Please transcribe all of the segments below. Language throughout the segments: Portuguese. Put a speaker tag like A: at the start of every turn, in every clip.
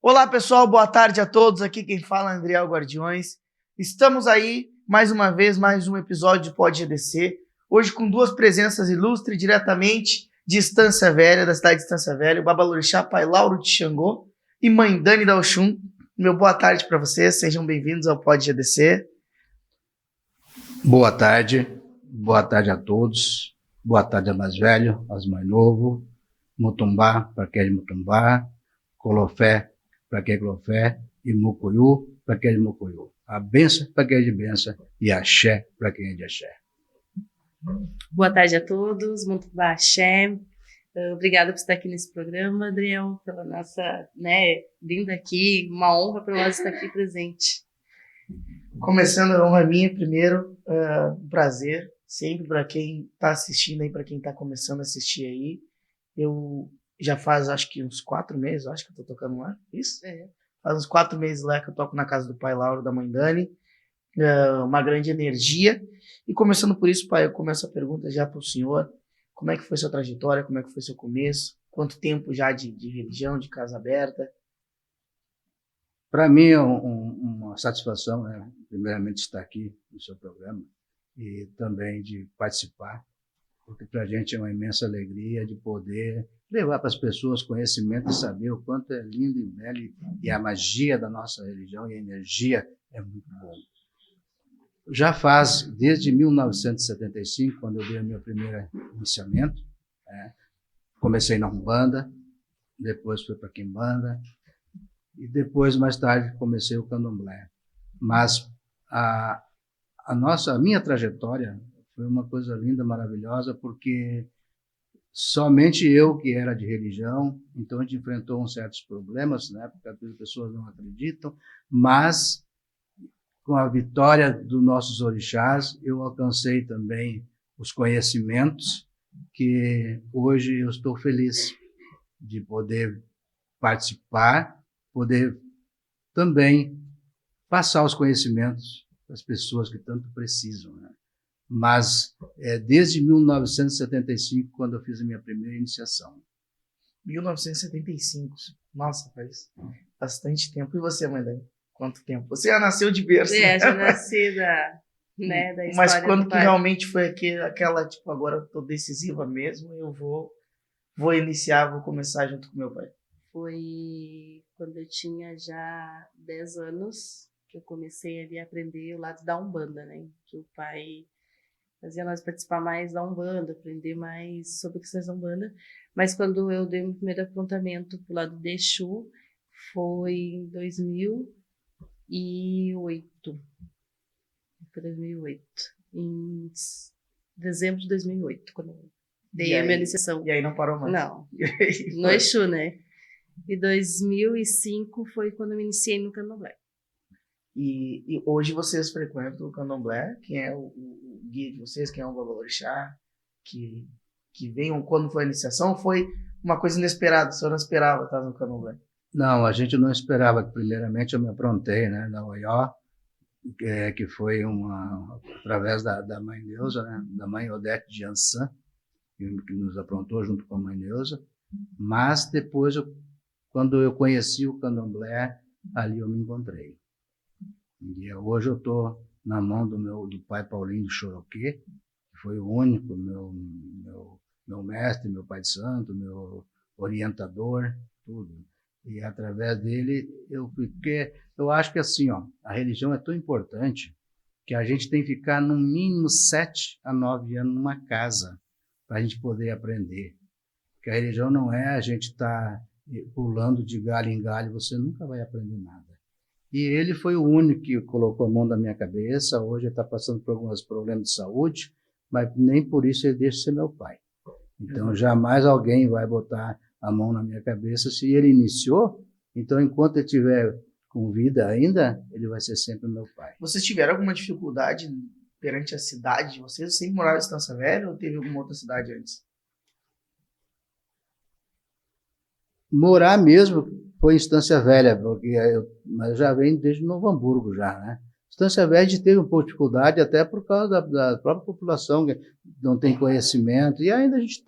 A: Olá pessoal, boa tarde a todos, aqui quem fala é Andriel Guardiões. Estamos aí, mais uma vez, mais um episódio de Pode EDC, hoje com duas presenças ilustres, diretamente de Estância Velha, da cidade de Estância Velha, o Babalorixá, Pai Lauro de Xangô e Mãe Dani da Oxum. Meu boa tarde para vocês, sejam bem-vindos ao Pode EDC.
B: Boa tarde a todos, boa tarde a mais velho, aos mais novo, Mutumbá, para quem é de Mutumbá, Colofé, para quem é de Colofé, e Mucuyu, para quem é de Mucuyu. A benção para quem é de benção e axé para quem é de axé.
C: Boa tarde a todos, Mutumbá axé. Obrigada por estar aqui nesse programa, Adriel, pela nossa, vinda aqui, uma honra para nós estar aqui presente.
A: Começando, a honra minha primeiro, um prazer, sempre para quem está assistindo aí, para quem está começando a assistir aí. Eu já faz, acho que uns 4 meses, acho que eu tô tocando lá, isso? Faz uns 4 meses lá que eu toco na casa do pai Lauro, da mãe Dani, uma grande energia. E começando por isso, pai, eu começo a pergunta já para o senhor, como é que foi sua trajetória, como é que foi seu começo, quanto tempo já de religião, de casa aberta?
B: Para mim é uma satisfação, né? Primeiramente estar aqui no seu programa e também de participar, porque para a gente é uma imensa alegria de poder levar para as pessoas conhecimento e saber o quanto é lindo e belo e a magia da nossa religião e a energia é muito bom. Já faz desde 1975, quando eu dei o meu primeiro iniciamento, comecei na Umbanda, depois fui para Quimbanda, e depois, mais tarde, comecei o Candomblé. Mas a minha trajetória foi uma coisa linda, maravilhosa, porque somente eu que era de religião, então a gente enfrentou uns certos problemas, né, porque as pessoas não acreditam, mas com a vitória dos nossos orixás, eu alcancei também os conhecimentos que hoje eu estou feliz de poder participar, poder também passar os conhecimentos para as pessoas que tanto precisam, né? Mas desde 1975, quando eu fiz a minha primeira iniciação.
A: 1975, nossa, faz bastante tempo. E você, mãe Dani? Quanto tempo? Você já nasceu de berço, né?
C: Já nasci da história.
A: Mas quando que realmente foi aquela, tipo, agora eu tô decisiva mesmo, eu vou iniciar, vou começar junto com meu pai?
C: Foi quando eu tinha já 10 anos que eu comecei ali a aprender o lado da Umbanda, né? Que o pai fazia nós participar mais da Umbanda, aprender mais sobre questões da Umbanda. Mas quando eu dei meu primeiro apontamento pro lado de Exu, foi em 2008. Foi 2008. Em dezembro de 2008, quando eu dei a minha iniciação.
A: E aí não parou mais?
C: Não. No Exu, né? E 2005 foi quando eu me iniciei no Candomblé.
A: E hoje vocês frequentam o Candomblé? Quem é o guia de vocês? Quem é o Babalorixá? Que veio quando foi a iniciação? Foi uma coisa inesperada? O senhor não esperava estar no Candomblé?
B: Não, a gente não esperava. Primeiramente eu me aprontei, né, na Oió, que foi através da mãe Neuza, né, da mãe Odete de Ançã, que nos aprontou junto com a mãe Neuza. Mas depois, quando eu conheci o Candomblé, ali eu me encontrei. E hoje eu estou na mão do pai Paulinho de Choroquê, que foi o único, meu mestre, meu pai de santo, meu orientador, tudo. E através dele eu acho que assim, a religião é tão importante que a gente tem que ficar no mínimo 7 a 9 anos numa casa para a gente poder aprender. Porque a religião não é a gente estar pulando de galho em galho, você nunca vai aprender nada. E ele foi o único que colocou a mão na minha cabeça. Hoje ele está passando por alguns problemas de saúde, mas nem por isso ele deixa de ser meu pai. Então jamais alguém vai botar a mão na minha cabeça. Se ele iniciou, então enquanto ele estiver com vida ainda, ele vai ser sempre meu pai.
A: Vocês tiveram alguma dificuldade perante a cidade de vocês? Vocês moraram em Estância Velha ou teve alguma outra cidade antes?
B: Morar mesmo foi em Estância Velha, mas já vem desde Novo Hamburgo já, né? Estância Velha a gente teve um pouco de dificuldade até por causa da própria população que não tem conhecimento, e ainda a gente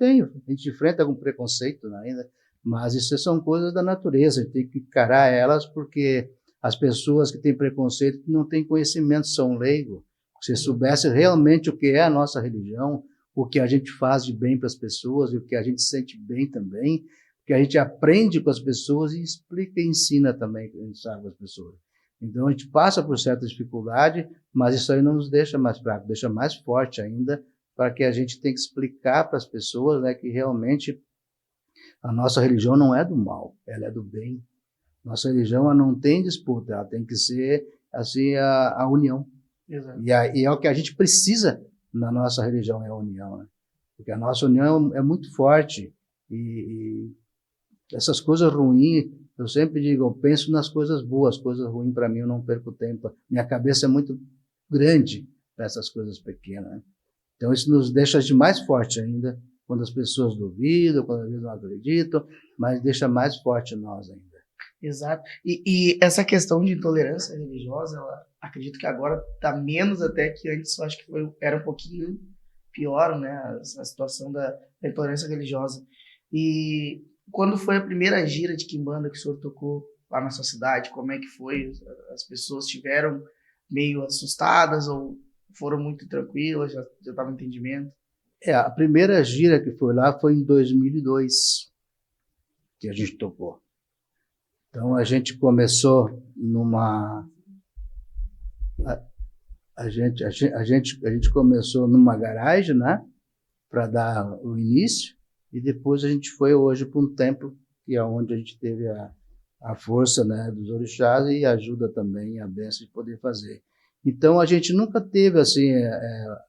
B: enfrenta algum preconceito, né? Ainda Mas isso são coisas da natureza, a gente tem que encarar elas, porque as pessoas que têm preconceito não têm conhecimento, são leigos. Se soubesse realmente o que é a nossa religião, o que a gente faz de bem para as pessoas e o que a gente sente bem também, o que a gente aprende com as pessoas e explica e ensina também, que a gente sabe com as pessoas. Então a gente passa por certa dificuldade, mas isso aí não nos deixa mais fracos, deixa mais forte ainda, para que a gente tenha que explicar para as pessoas, né, que realmente a nossa religião não é do mal, ela é do bem. Nossa religião ela não tem disputa, ela tem que ser assim a união.
A: Exato.
B: E é o que a gente precisa na nossa religião, é a união, né? Porque a nossa união é muito forte e essas coisas ruins, eu sempre digo, eu penso nas coisas boas, coisas ruins para mim eu não perco tempo. Minha cabeça é muito grande para essas coisas pequenas, né? Então isso nos deixa de mais forte ainda, quando as pessoas duvidam, quando às vezes não acreditam, mas deixa mais forte nós ainda.
A: Exato. E essa questão de intolerância religiosa, eu acredito que agora está menos até que antes, eu acho que era um pouquinho pior, né, a situação da intolerância religiosa. E quando foi a primeira gira de quimbanda que o senhor tocou lá na sua cidade, como é que foi? As pessoas estiveram meio assustadas ou foram muito tranquilas, já estava no entendimento?
B: A primeira gira que foi lá foi em 2002, que a gente tocou. Então a gente começou numa... A gente começou numa garagem, né, para dar o início, e depois a gente foi hoje para um templo, que é onde a gente teve a força, né, dos orixás e ajuda também, a bênção de poder fazer. Então a gente nunca teve assim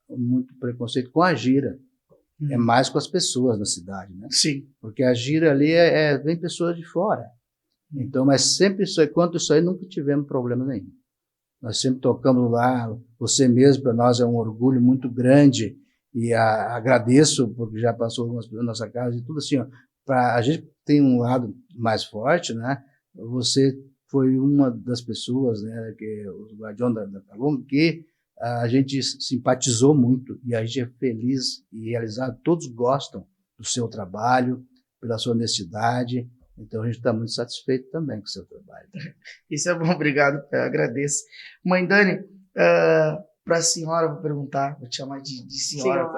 B: muito preconceito com a gira, é mais com as pessoas da cidade, né?
A: Sim.
B: Porque a gira ali vem pessoas de fora. Então, mas sempre isso aí, quanto isso aí, nunca tivemos problema nenhum. Nós sempre tocamos lá, você mesmo, para nós é um orgulho muito grande, e agradeço, porque já passou algumas pessoas na nossa casa, e tudo assim, ó, a gente tem um lado mais forte, né? Você foi uma das pessoas, né, que o guardião da Calunga, que a gente simpatizou muito, e a gente é feliz e realizado, todos gostam do seu trabalho, pela sua honestidade. Então, a gente está muito satisfeito também com o seu trabalho.
A: Isso é bom, obrigado, eu agradeço. Mãe Dani, para a senhora, vou perguntar, vou te chamar de senhora.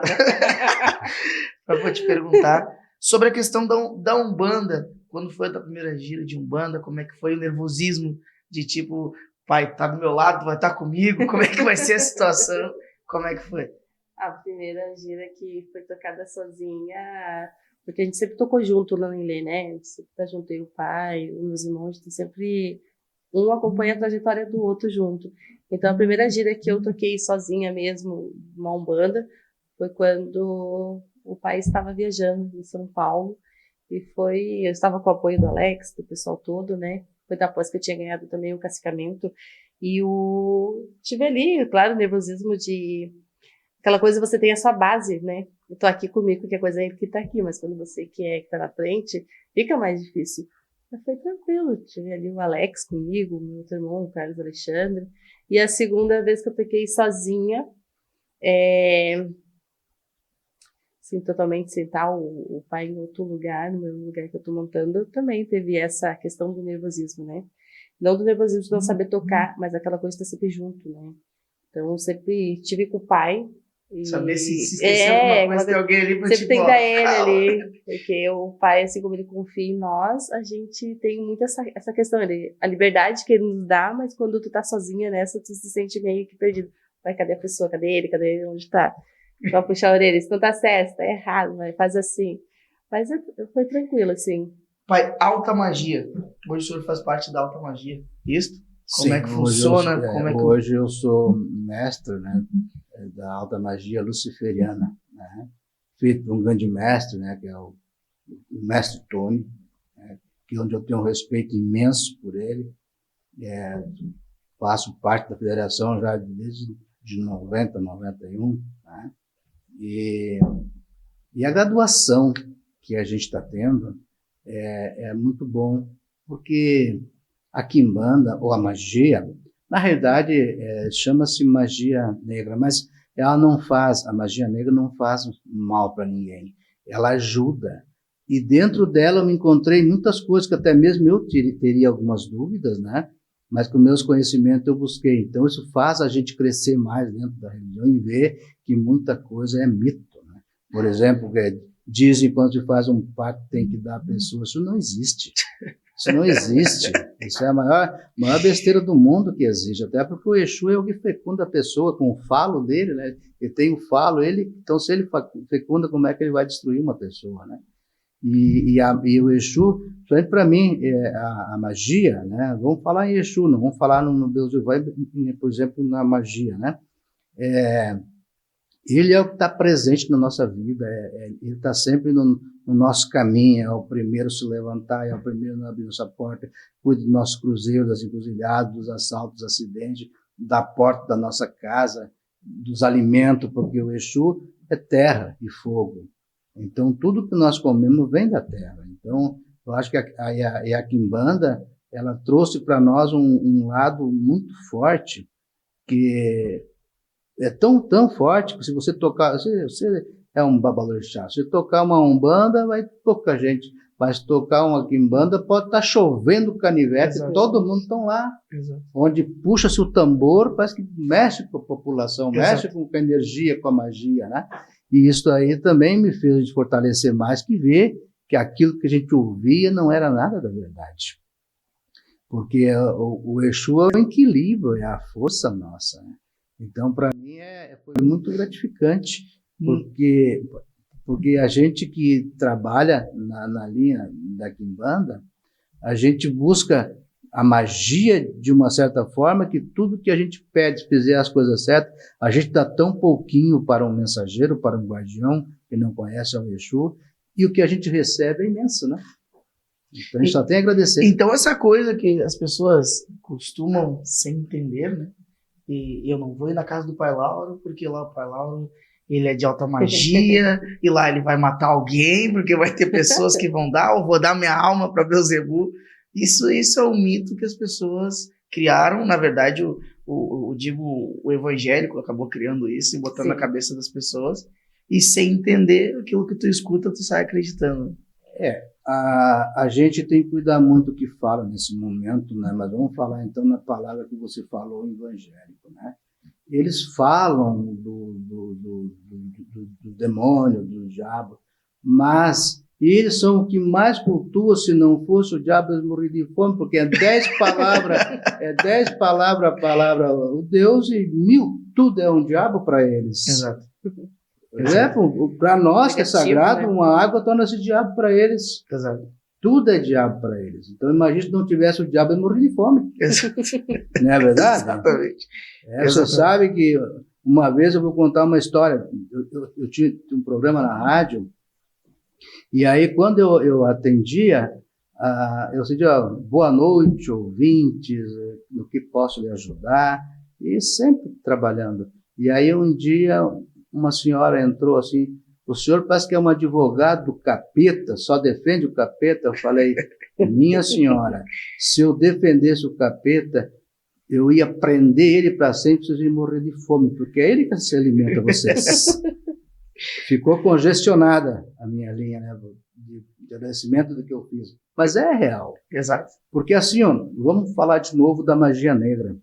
A: Vou te perguntar sobre a questão da Umbanda, quando foi a tua primeira gira de Umbanda, como é que foi o nervosismo de tipo, pai, tá do meu lado, vai estar comigo, como é que vai ser a situação, como é que foi?
C: A primeira gira que foi tocada sozinha... Porque a gente sempre tocou junto lá em Lê, né? A gente sempre tá junto, eu e o pai, os meus irmãos, a gente sempre... Um acompanha a trajetória do outro junto. Então, a primeira gira que eu toquei sozinha mesmo, uma Umbanda, foi quando o pai estava viajando em São Paulo. E eu estava com o apoio do Alex, do pessoal todo, né? Foi depois que eu tinha ganhado também o classificamento. E tive ali, claro, o nervosismo de... Aquela coisa, você tem a sua base, né? Eu tô aqui comigo, qualquer coisa é ele que tá aqui, mas quando você que tá na frente, fica mais difícil. Mas foi tranquilo, tive ali o Alex comigo, meu outro irmão, o Carlos Alexandre. E a segunda vez que eu toquei sozinha, assim, totalmente sentar o pai em outro lugar, no meu lugar que eu tô montando, também teve essa questão do nervosismo, né? Não do nervosismo de não saber tocar, mas aquela coisa de estar sempre junto, né? Então, eu sempre tive com o pai.
A: Saber se esquecer alguma coisa, tem alguém ali pra te
C: sempre tem que dar ele
A: calma.
C: ali, porque o pai, assim como ele confia em nós, a gente tem muito essa questão, a liberdade que ele nos dá, mas quando tu tá sozinha nessa, tu se sente meio que perdido. Vai, cadê a pessoa? Cadê ele? Onde tá? Só puxar a orelha, isso não tá certo, tá errado, vai, faz assim. Mas foi tranquilo, assim.
A: Pai, alta magia. Hoje o senhor faz parte da alta magia, isso? Como
B: Sim,
A: é que funciona?
B: Hoje eu sou mestre, né, da alta magia luciferiana, né, feito por um grande mestre, né, que é o mestre Tony, né, que onde eu tenho um respeito imenso por ele. Faço parte da federação já desde 90, 91, né, e a graduação que a gente está tendo é muito bom, porque a quimbanda, ou a magia, na realidade chama-se magia negra, mas a magia negra não faz mal para ninguém, ela ajuda E dentro dela eu me encontrei muitas coisas que até mesmo eu teria algumas dúvidas, né? Mas com meus conhecimentos eu busquei. Então isso faz a gente crescer mais dentro da religião e ver que muita coisa é mito, né? Por exemplo, dizem quando se faz um pacto tem que dar a pessoa. Isso não existe. Isso não existe. Isso é a maior besteira do mundo que existe. Até porque o Exu é o que fecunda a pessoa com o falo dele, né? Ele tem o falo, então se ele fecunda, como é que ele vai destruir uma pessoa, né? E o Exu, para mim, a magia, né? Vamos falar em Exu, não vamos falar no Deus, por exemplo, na magia, né? Ele é o que está presente na nossa vida, ele está sempre no nosso caminho, é o primeiro a se levantar, é o primeiro a abrir nossa porta, cuida do nosso cruzeiro, das encruzilhadas, dos assaltos, dos acidentes, da porta da nossa casa, dos alimentos, porque o Exu é terra e fogo. Então, tudo que nós comemos vem da terra. Então, eu acho que a Quimbanda, ela trouxe para nós um lado muito forte, que é tão forte que se você tocar, você é um babalorixá, se tocar uma umbanda, vai pouca gente, mas tocar uma quimbanda pode estar chovendo canivete, exato, todo mundo está lá, exato, onde puxa-se o tambor, parece que mexe com a população, exato, mexe com a energia, com a magia, né? E isso aí também me fez fortalecer mais, que ver que aquilo que a gente ouvia não era nada da verdade. Porque o Exu é o equilíbrio, é a força nossa, né? Então, para mim, foi muito gratificante, porque a gente que trabalha na linha da Quimbanda, a gente busca a magia de uma certa forma, que tudo que a gente pede, se fizer as coisas certas, a gente dá tão pouquinho para um mensageiro, para um guardião, que não conhece o Exu, e o que a gente recebe é imenso, né? Então, a gente só tem a agradecer.
A: Então, essa coisa que as pessoas costumam sem entender, né? E eu não vou ir na casa do Pai Lauro, porque lá o Pai Lauro, ele é de alta magia, e lá ele vai matar alguém, porque vai ter pessoas que vão dar, ou vou dar minha alma para Beelzebub. Isso é um mito que as pessoas criaram. Na verdade, o evangélico acabou criando isso e botando na cabeça das pessoas, e sem entender aquilo que tu escuta, tu sai acreditando.
B: A gente tem que cuidar muito do que fala nesse momento, né? Mas vamos falar então na palavra que você falou, evangélico, né? Eles falam do demônio, do diabo, mas eles são o que mais cultua. Se não fosse o diabo, eles morreriam de fome, porque é 10 palavras, a palavra o Deus, e 1000, tudo é um diabo para eles.
A: Exato.
B: Para nós que é sagrado,
C: né?
B: Uma água torna-se diabo para eles.
A: Exato.
B: Tudo é diabo para eles. Então, imagina se não tivesse o diabo, ele morreria de fome. Não é verdade?
A: Exatamente.
B: Você sabe que uma vez eu vou contar uma história. Eu tinha um programa na rádio, e aí quando eu atendia, eu dizia, boa noite, ouvintes, no que posso lhe ajudar, e sempre trabalhando. E aí um dia uma senhora entrou assim, o senhor parece que é um advogado do capeta, só defende o capeta. Eu falei, minha senhora, se eu defendesse o capeta, eu ia prender ele para sempre, vocês iam morrer de fome, porque é ele que se alimenta vocês. Ficou congestionada a minha linha, né, de agradecimento do que eu fiz. Mas é real.
A: Exato.
B: Porque assim, vamos falar de novo da magia negra.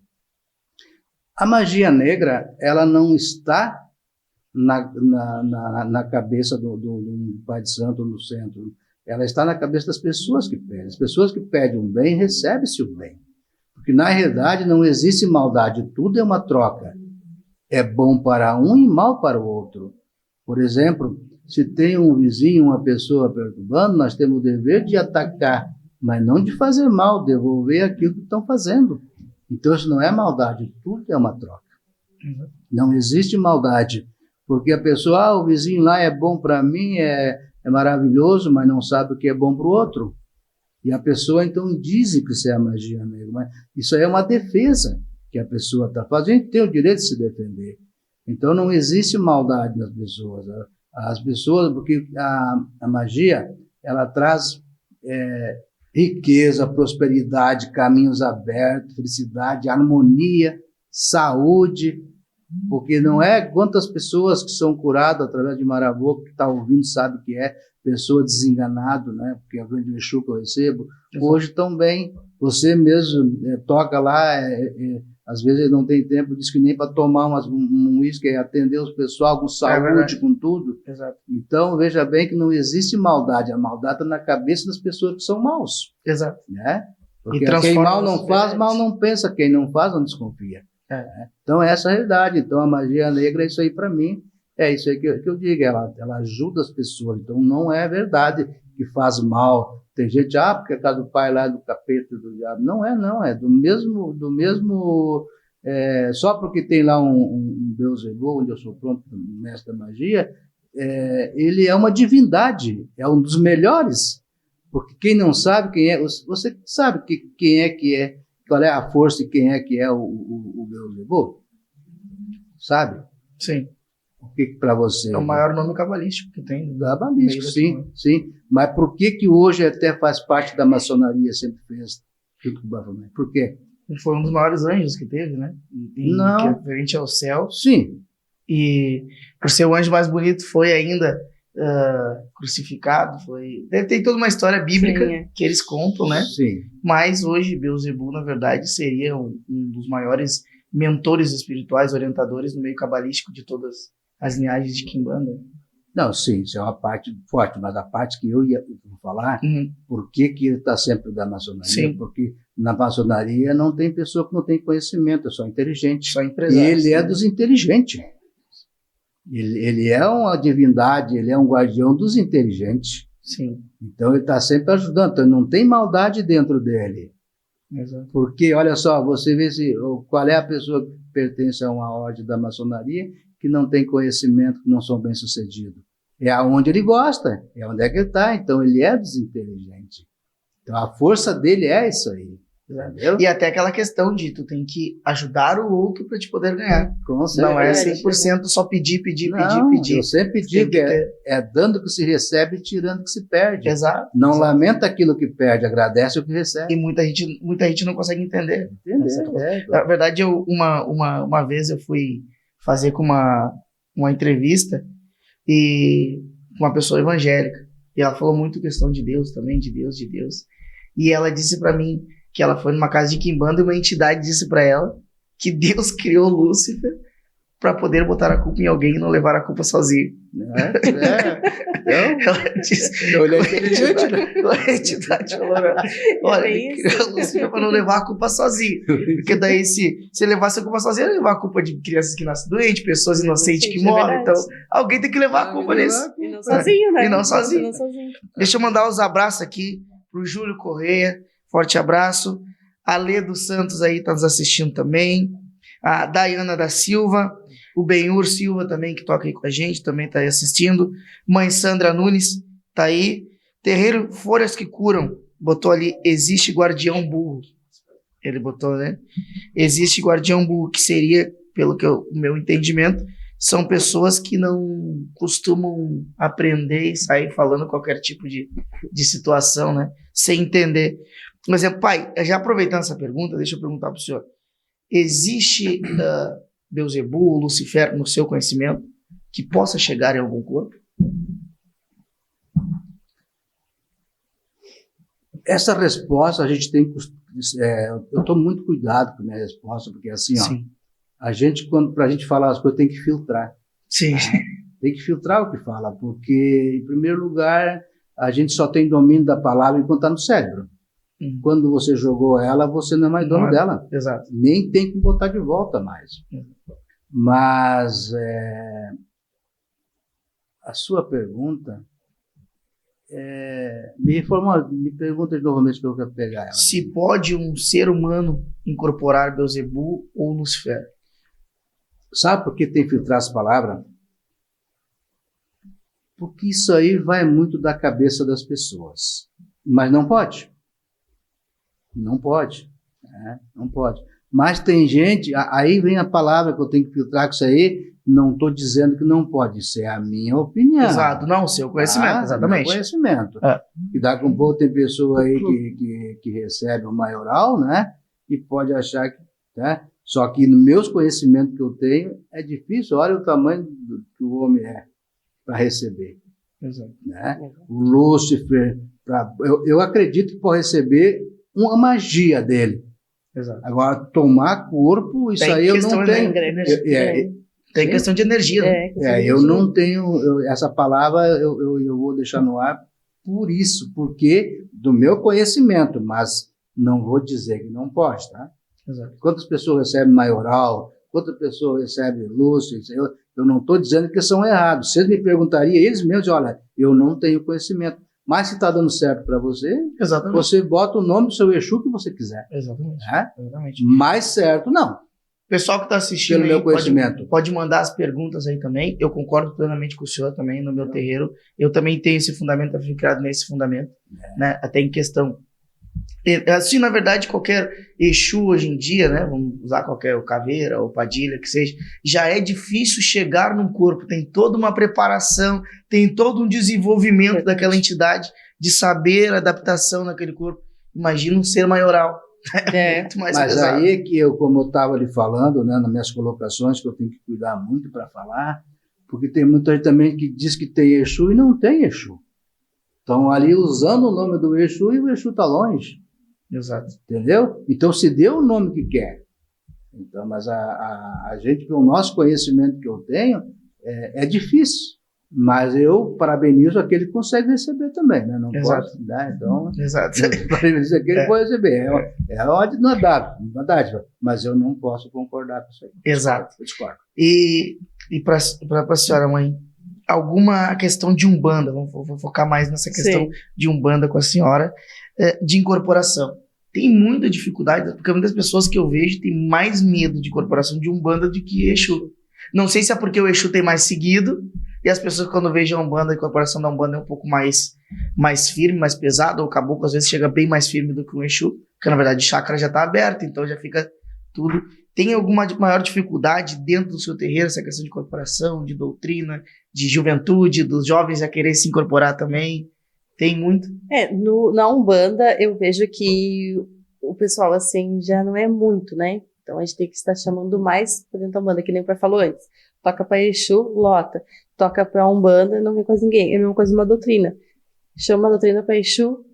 B: A magia negra, ela não está na cabeça do Pai de Santo no centro. Ela está na cabeça das pessoas que pedem. As pessoas que pedem um bem, recebe-se o bem. Porque, na realidade, não existe maldade. Tudo é uma troca. É bom para um e mal para o outro. Por exemplo, se tem um vizinho, uma pessoa perturbando, nós temos o dever de atacar, mas não de fazer mal, devolver aquilo que estão fazendo. Então, isso não é maldade. Tudo é uma troca. Não existe maldade. Porque a pessoa, o vizinho lá é bom para mim, é maravilhoso, mas não sabe o que é bom para o outro. E a pessoa, então, diz que isso é a magia negra. Mas isso aí é uma defesa que a pessoa está fazendo. A gente tem o direito de se defender. Então, não existe maldade nas pessoas. As pessoas, porque a magia, ela traz riqueza, prosperidade, caminhos abertos, felicidade, harmonia, saúde. Porque não é quantas pessoas que são curadas através de Marabô, que está ouvindo, sabe que é pessoa desenganado, né? Porque a grande Exu que eu recebo, hoje também, você mesmo toca lá, às vezes ele não tem tempo, diz que nem para tomar um uísque, atender os pessoal com saúde, com tudo.
A: Exato.
B: Então, veja bem que não existe maldade, a maldade está na cabeça das pessoas que são maus.
A: Exato.
B: Né? Porque quem mal não faz, mal não pensa, quem não faz, não desconfia. Então, essa é a realidade. Então, a magia negra é isso aí para mim. É isso aí que eu digo, ela ajuda as pessoas. Então, não é verdade que faz mal. Tem gente, porque é casa do pai lá, do capeta, do diabo. Não, é do mesmo só porque tem lá um Beelzebub, onde eu sou pronto, mestre da magia, ele é uma divindade, é um dos melhores. Porque quem não sabe quem é, você sabe quem é que é, qual é a força e quem é que é o Beelzebub? Sabe?
A: Sim.
B: O que para você?
A: É o maior nome cabalístico que tem.
B: Cabalístico, sim. Mas por que hoje até faz parte da maçonaria, sempre fez? Por quê?
A: Foi um dos maiores anjos que teve, né?
B: Não.
A: Que é referente ao céu.
B: Sim.
A: E por ser o anjo mais bonito, foi ainda crucificado. Tem toda uma história bíblica que eles contam, né?
B: Sim.
A: Mas hoje, Beelzebub, na verdade, seria um dos maiores mentores espirituais, orientadores no meio cabalístico de todas as linhagens de Quimbanda.
B: Não, sim, isso é uma parte forte, mas a parte que eu ia falar, por que ele está sempre da maçonaria?
A: Sim.
B: Porque na maçonaria não tem pessoa que não tem conhecimento, é só inteligente.
A: Só empresário.
B: E ele é dos inteligentes. Ele é uma divindade, ele é um guardião dos inteligentes.
A: Sim.
B: Então ele está sempre ajudando, então não tem maldade dentro dele.
A: Exato.
B: Porque, olha só, você vê qual é a pessoa que pertence a uma ordem da maçonaria que não tem conhecimento, que não são bem-sucedidos. É aonde ele gosta, é onde é que ele está, então ele é desinteligente. Então a força dele é isso aí. Entendeu?
A: E até aquela questão de tu tem que ajudar o outro para te poder ganhar.
B: Com certeza.
A: Não é 100% só pedir.
B: Eu sempre digo, é dando que se recebe e tirando que se perde.
A: Exato.
B: Não lamenta aquilo que perde, agradece o que recebe.
A: E muita gente não consegue entender.
B: Entender.
A: Na verdade, uma vez eu fui fazer com uma entrevista e uma pessoa evangélica. E ela falou muito questão de Deus também, de Deus. E ela disse para mim que ela foi numa casa de Quimbanda e uma entidade disse para ela que Deus criou Lúcifer para poder botar a culpa em alguém e não levar a culpa sozinho. Ela disse...
B: Olha,
A: a entidade falou, olha, ele criou Lúcifer para não levar a culpa sozinho. Porque daí, se levasse a culpa sozinho, ele ia levar a culpa de crianças que nascem doentes, pessoas inocentes que morrem. Então, alguém tem que levar a culpa nisso.
C: E não sozinho, né?
A: E não sozinho. Deixa eu mandar os abraços aqui pro Júlio Correia. Forte abraço. A Lê dos Santos aí tá nos assistindo também. A Dayana da Silva. O Benhur Silva também, que toca aí com a gente, também tá aí assistindo. Mãe Sandra Nunes tá aí. Terreiro Folhas que Curam. Botou ali, existe guardião burro. Ele botou, né? Existe guardião burro, que seria, pelo que o meu entendimento, são pessoas que não costumam aprender e sair falando qualquer tipo de situação, né? Sem entender. Por exemplo, pai, já aproveitando essa pergunta, deixa eu perguntar para o senhor. Existe Beelzebub, Lucifer, no seu conhecimento, que possa chegar em algum corpo?
B: Essa resposta a gente tem que... eu tomo muito cuidado com a minha resposta, porque assim,
A: Sim.
B: A gente, para a gente falar as coisas, tem que filtrar.
A: Sim.
B: Tem que filtrar o que fala, porque, em primeiro lugar, a gente só tem domínio da palavra enquanto está no cérebro. Quando você jogou ela, você não é mais dono dela.
A: Exato.
B: Nem tem que botar de volta mais. Mas a sua pergunta... me pergunta de novamente que eu quero pegar ela.
A: Se pode um ser humano incorporar Beelzebub ou Lucifer?
B: Sabe por que tem que filtrar as palavras? Porque isso aí vai muito da cabeça das pessoas. Mas não pode. Não pode. Não pode. Mas tem gente, aí vem a palavra que eu tenho que filtrar com isso aí, não estou dizendo que não pode, isso é a minha opinião.
A: Exato, não o seu conhecimento, exatamente.
B: Meu conhecimento. E daqui a um pouco tem pessoa aí que recebe o maioral, né? E pode achar que... Né? Só que nos meus conhecimentos que eu tenho, é difícil. Olha o tamanho que o homem é para receber.
A: Exato.
B: Né? O Lúcifer, eu acredito que pode receber uma magia dele.
A: Exato.
B: Agora, tomar corpo, isso
A: Tem
B: aí eu
A: questão
B: não
A: de
B: tenho.
A: energia. Tem questão de energia, né?
B: Eu não tenho. Essa palavra eu vou deixar no ar por isso, porque do meu conhecimento, mas não vou dizer que não pode, tá?
A: Exato.
B: Quantas pessoas recebem maioral, quantas pessoas recebem lúcio, eu não estou dizendo que são errados. Vocês me perguntariam, eles mesmos, olha, eu não tenho conhecimento. Mas se está dando certo para você,
A: exatamente,
B: você bota o nome do seu Exu que você quiser.
A: Exatamente.
B: Né?
A: Exatamente.
B: Mais certo, não.
A: O pessoal que está assistindo
B: pelo meu conhecimento.
A: Pode mandar as perguntas aí também. Eu concordo plenamente com o senhor também, no meu terreiro. Eu também tenho esse fundamento, eu fui criado nesse fundamento, né? Até em questão. Assim, na verdade, qualquer Exu hoje em dia, né? Vamos usar qualquer caveira ou padilha que seja, já é difícil chegar num corpo. Tem toda uma preparação, tem todo um desenvolvimento daquela entidade de saber adaptação naquele corpo. Imagina um ser maioral.
B: Muito mais mas pesado. Aí que eu, como eu estava lhe falando, né, nas minhas colocações, que eu tenho que cuidar muito para falar, porque tem muita gente também que diz que tem Exu e não tem Exu. Estão ali usando o nome do Exu e o Exu está longe.
A: Exato.
B: Entendeu? Então se deu o nome que quer. Então, mas a gente, pelo nosso conhecimento que eu tenho, é difícil. Mas eu parabenizo aquele que consegue receber também, né? Não
A: exato.
B: Posso dar, então.
A: Exato.
B: Eu parabenizo aquele que pode receber. É uma dádiva, mas eu não posso concordar com isso aí.
A: Exato.
B: Eu discordo.
A: E para a senhora, mãe, alguma questão de Umbanda, vou focar mais nessa questão de Umbanda com a senhora, de incorporação. Tem muita dificuldade, porque muitas pessoas que eu vejo têm mais medo de incorporação de Umbanda do que Exu. Não sei se é porque o Exu tem mais seguido, e as pessoas quando vejam a Umbanda, a incorporação da Umbanda é um pouco mais firme, mais pesado, ou o caboclo às vezes chega bem mais firme do que o Exu, porque na verdade o chakra já está aberto, então já fica tudo. Tem alguma maior dificuldade dentro do seu terreiro, essa questão de incorporação, de doutrina, de juventude, dos jovens a querer se incorporar também? Tem muito?
C: Na Umbanda eu vejo que o pessoal assim já não é muito, né? Então a gente tem que estar chamando mais pra dentro da Umbanda, que nem o pai falou antes. Toca pra Exu, lota. Toca pra Umbanda, não vem quase ninguém. É a mesma coisa uma doutrina. Chama a doutrina pra Exu,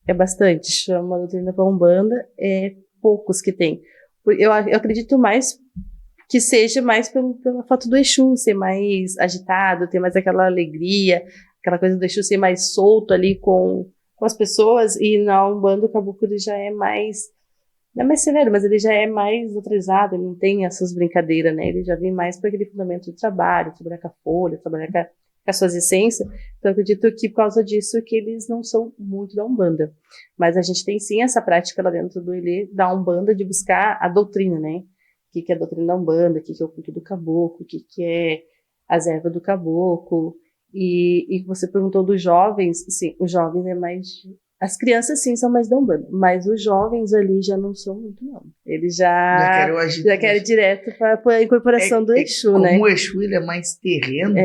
C: é bastante. Chama a doutrina pra Umbanda, é poucos que tem. Eu acredito mais que seja mais pelo fato do Exu ser mais agitado, ter mais aquela alegria, aquela coisa do Exu ser mais solto ali com as pessoas, e na Umbanda o caboclo ele já é mais, não é mais severo, mas ele já é mais autorizado, ele não tem essas brincadeiras, né? Ele já vem mais para aquele fundamento de trabalho, trabalhar com a folha, trabalhar com as suas essências. Então eu acredito que por causa disso que eles não são muito da Umbanda. Mas a gente tem sim essa prática lá dentro do Ilê, da Umbanda, de buscar a doutrina, né? O que é a doutrina da Umbanda, o que é o culto do caboclo, o que é as ervas do caboclo. E você perguntou dos jovens, sim, os jovens é mais... As crianças sim são mais da Umbanda, mas os jovens ali já não são muito não. Eles já querem direto para a incorporação do Exu, né?
A: Como o Exu ele é mais terreno,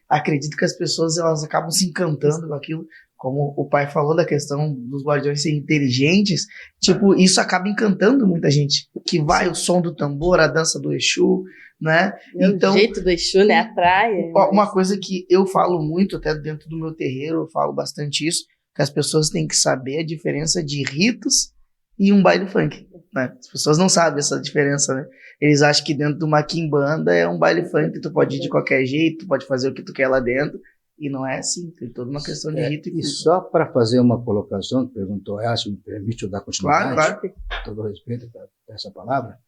A: acredito que as pessoas elas acabam se encantando com aquilo. Como o pai falou da questão dos guardiões serem inteligentes, tipo, isso acaba encantando muita gente. Que vai o som do tambor, a dança do Exu, né?
C: Então, o jeito do Exu, né? Atrai.
A: Uma coisa que eu falo muito, até dentro do meu terreiro, eu falo bastante isso, que as pessoas têm que saber a diferença de ritos e um baile funk, né? As pessoas não sabem essa diferença, né? Eles acham que dentro de uma quimbanda é um baile funk, tu pode ir de qualquer jeito, tu pode fazer o que tu quer lá dentro, e não é assim, tem toda uma questão de rito e culto.
B: E só para fazer uma colocação, perguntou ela, se me permite eu dar continuidade,
A: claro.
B: Todo respeito a essa palavra,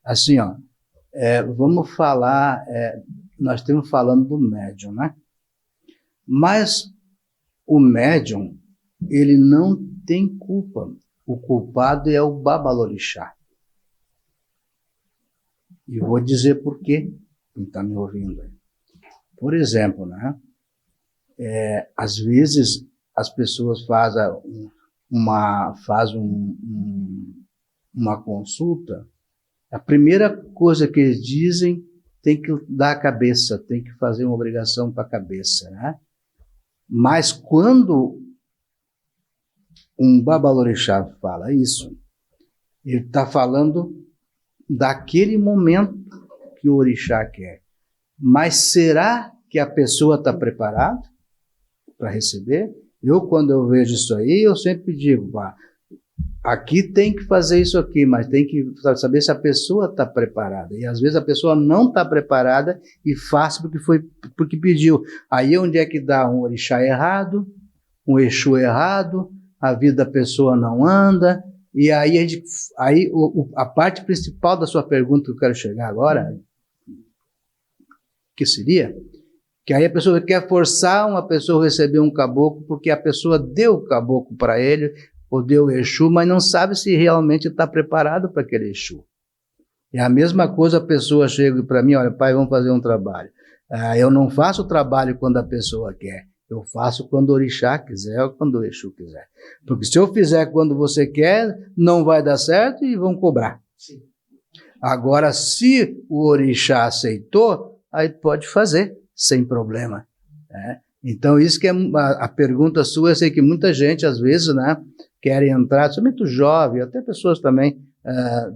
B: assim, ó, vamos falar, nós estamos falando do médium, né? Mas o médium, ele não tem culpa. O culpado é o Babalorixá. E vou dizer por quê, quem está me ouvindo aí. Por exemplo, né? Às vezes as pessoas fazem uma consulta, a primeira coisa que eles dizem tem que dar a cabeça, tem que fazer uma obrigação para a cabeça, né? Mas quando um Babalorixá fala isso, ele está falando daquele momento que o orixá quer. Mas será que a pessoa está preparada para receber? Quando eu vejo isso aí, eu sempre digo, aqui tem que fazer isso aqui, mas tem que saber se a pessoa está preparada. E às vezes a pessoa não está preparada e faz porque pediu. Aí onde é que dá um orixá errado, um exu errado, a vida da pessoa não anda. E aí, a parte principal da sua pergunta que eu quero chegar agora, que seria que aí a pessoa quer forçar uma pessoa a receber um caboclo porque a pessoa deu o caboclo para ele, ou deu o exu, mas não sabe se realmente está preparado para aquele exu. É a mesma coisa, a pessoa chega para mim, olha, pai, vamos fazer um trabalho. Eu não faço o trabalho quando a pessoa quer, eu faço quando o orixá quiser ou quando o exu quiser. Porque se eu fizer quando você quer, não vai dar certo e vão cobrar.
A: Sim.
B: Agora, se o orixá aceitou, aí pode fazer, sem problema. Né? Então, isso que é a pergunta sua, eu sei que muita gente, às vezes, né, querem entrar, somente o jovem, até pessoas também,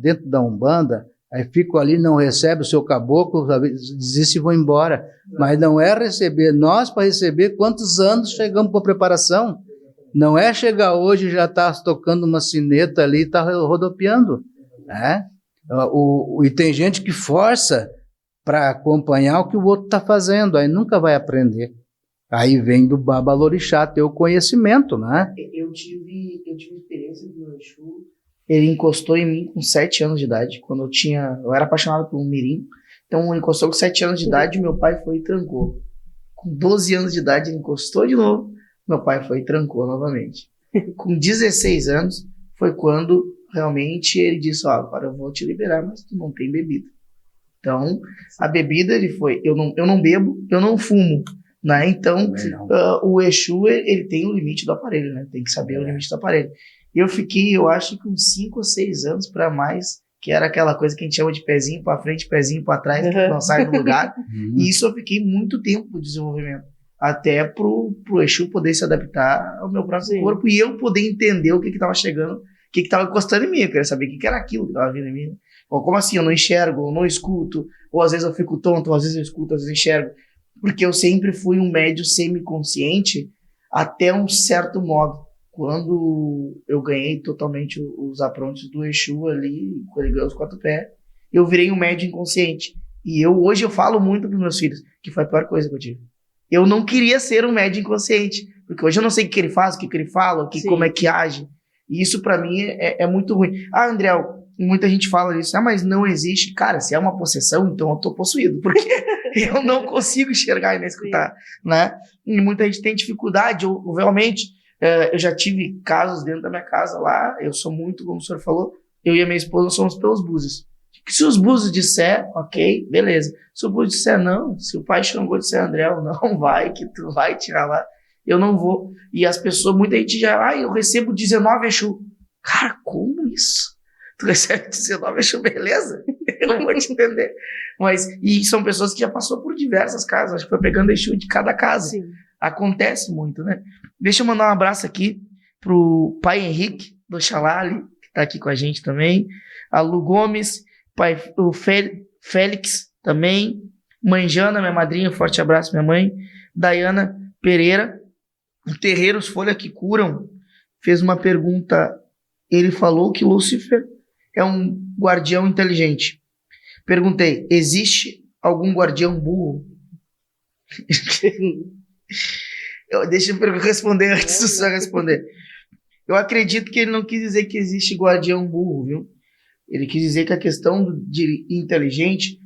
B: dentro da Umbanda, aí ficam ali, não recebem o seu caboclo, desistem e vão embora. Mas não é receber, nós para receber, quantos anos chegamos para a preparação? Não é chegar hoje e já estar tocando uma sineta ali e estar rodopiando. Né? E tem gente que força para acompanhar o que o outro está fazendo, aí nunca vai aprender. Aí vem do Babalorixá ter o conhecimento, né?
A: Eu tive experiência do meu Exu. Ele encostou em mim com 7 anos de idade, quando eu era apaixonado por um mirim. Então ele encostou com 7 anos de idade, meu pai foi e trancou. Com 12 anos de idade ele encostou de novo, meu pai foi e trancou novamente. Com 16 anos foi quando realmente ele disse, agora eu vou te liberar, mas tu não tem bebida. Então, a bebida ele foi, eu não bebo, eu não fumo, né? Então, o Exu, ele tem o limite do aparelho, né? Tem que saber o limite do aparelho. Eu fiquei, eu acho que uns 5 ou 6 anos para mais, que era aquela coisa que a gente chama de pezinho para frente, pezinho para trás, que não sai do lugar. E isso eu fiquei muito tempo no desenvolvimento, até pro Exu poder se adaptar ao meu próprio corpo e eu poder entender o que estava chegando, o que estava encostando em mim. Eu queria saber o que era aquilo que estava vindo em mim. Ou como assim, eu não enxergo, eu não escuto, ou às vezes eu fico tonto, ou às vezes eu escuto, às vezes eu enxergo, porque eu sempre fui um médium semiconsciente até um certo modo. Quando eu ganhei totalmente os aprontes do Exu ali, quando ele ganhou os 4 pés, eu virei um médium inconsciente. E hoje eu falo muito para os meus filhos, que foi a pior coisa que eu tive. Eu não queria ser um médium inconsciente, porque hoje eu não sei o que ele faz, o que ele fala, como é que age. E isso para mim é muito ruim. Andréu, muita gente fala isso, mas não existe. Cara, se é uma possessão, então eu tô possuído, porque eu não consigo enxergar e nem escutar, né? E muita gente tem dificuldade, eu realmente, eu já tive casos dentro da minha casa lá, eu sou muito, como o senhor falou, eu e a minha esposa somos pelos búzios. Se os búzios disser, ok, beleza. Se o búzio disser não, se o pai Xangô disser, Andréu, não vai, que tu vai tirar lá, eu não vou. E as pessoas, muita gente já, eu recebo 19 Exu. Cara, como isso? Tu recebe 19 Exu, beleza? Eu não vou te entender. E são pessoas que já passou por diversas casas, acho que foi pegando Exu de cada casa. Sim. Acontece muito, né? Deixa eu mandar um abraço aqui pro pai Henrique, do Xalali, que tá aqui com a gente também. A Lu Gomes, o Félix também. Mãe Jana, minha madrinha, forte abraço, minha mãe. Dayana Pereira, Terreiros Folha que Curam, fez uma pergunta. Ele falou que Lúcifer é um guardião inteligente. Perguntei, existe algum guardião burro? Deixa eu responder antes do senhor responder. Eu acredito que ele não quis dizer que existe guardião burro, viu? Ele quis dizer que a questão de inteligente,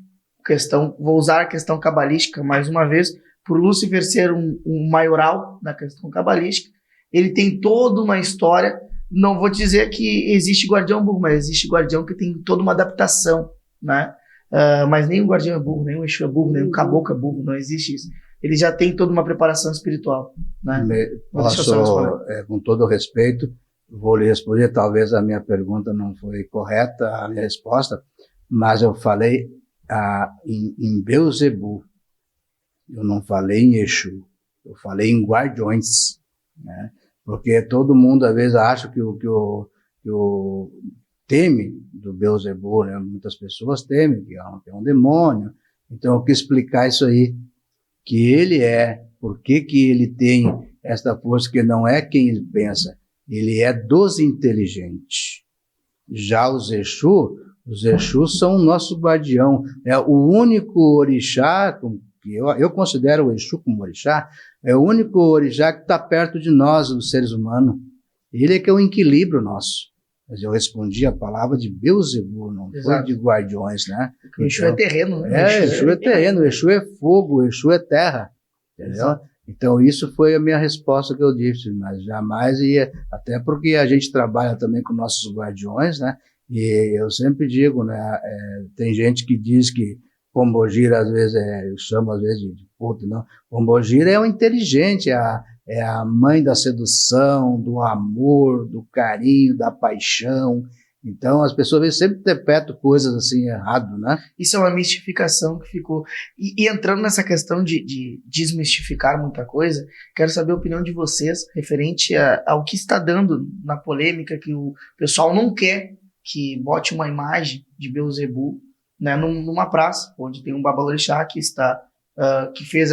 A: vou usar a questão cabalística mais uma vez, por Lúcifer ser um maioral na questão cabalística, ele tem toda uma história. Não vou dizer que existe guardião burro, mas existe guardião que tem toda uma adaptação, né? Mas nem o guardião é burro, nem o Exu é burro, nem o caboclo é burro, não existe isso. Ele já tem toda uma preparação espiritual, né?
B: Com todo o respeito, vou lhe responder, talvez a minha pergunta não foi correta, a minha resposta, mas eu falei em Beelzebub, eu não falei em Exu, eu falei em guardiões, né? Porque todo mundo às vezes acha que o teme do Beelzebub, né? Muitas pessoas temem que é um demônio. Então, eu quis explicar isso aí, que ele por que ele tem esta força, que não é quem ele pensa, ele é dos inteligentes. Já os Exus são o nosso guardião. É o único orixá, que eu considero o Exu como orixá, é o único orixá que está perto de nós, os seres humanos. Ele é que é o equilíbrio nosso. Mas eu respondi a palavra de Beelzebub, não foi de guardiões, né?
A: O Exu é terreno, né?
B: Exu é terreno, o Exu é fogo, o Exu é terra, entendeu? Exato. Então, isso foi a minha resposta que eu disse, mas jamais ia, até porque a gente trabalha também com nossos guardiões, né? E eu sempre digo, né? Tem gente que diz que Pombogira, às vezes, eu chamo às vezes de puto, não. Pombogira é o inteligente, é a mãe da sedução, do amor, do carinho, da paixão. Então, as pessoas sempre interpretam coisas assim errado, né?
A: Isso é uma mistificação que ficou... E entrando nessa questão de desmistificar muita coisa, quero saber a opinião de vocês referente ao que está dando na polêmica, que o pessoal não quer que bote uma imagem de Beelzebub, né, numa praça, onde tem um babalorixá que que fez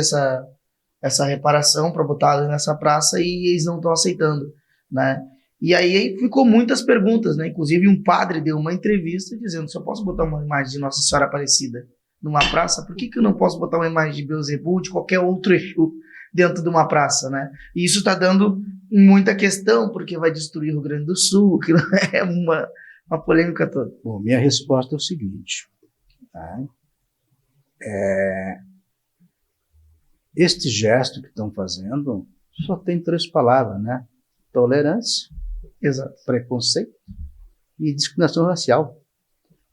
A: essa reparação para botar nessa praça, e eles não estão aceitando, né? E aí ficou muitas perguntas, né? Inclusive um padre deu uma entrevista dizendo: se eu posso botar uma imagem de Nossa Senhora Aparecida numa praça, por que eu não posso botar uma imagem de Beelzebub, de qualquer outro Exu, dentro de uma praça, né? E isso está dando muita questão, porque vai destruir o Rio Grande do Sul, que é uma polêmica toda.
B: Bom, minha resposta é o seguinte, tá? Este gesto que estão fazendo só tem 3 palavras, né? Tolerância,
A: exato,
B: preconceito e discriminação racial.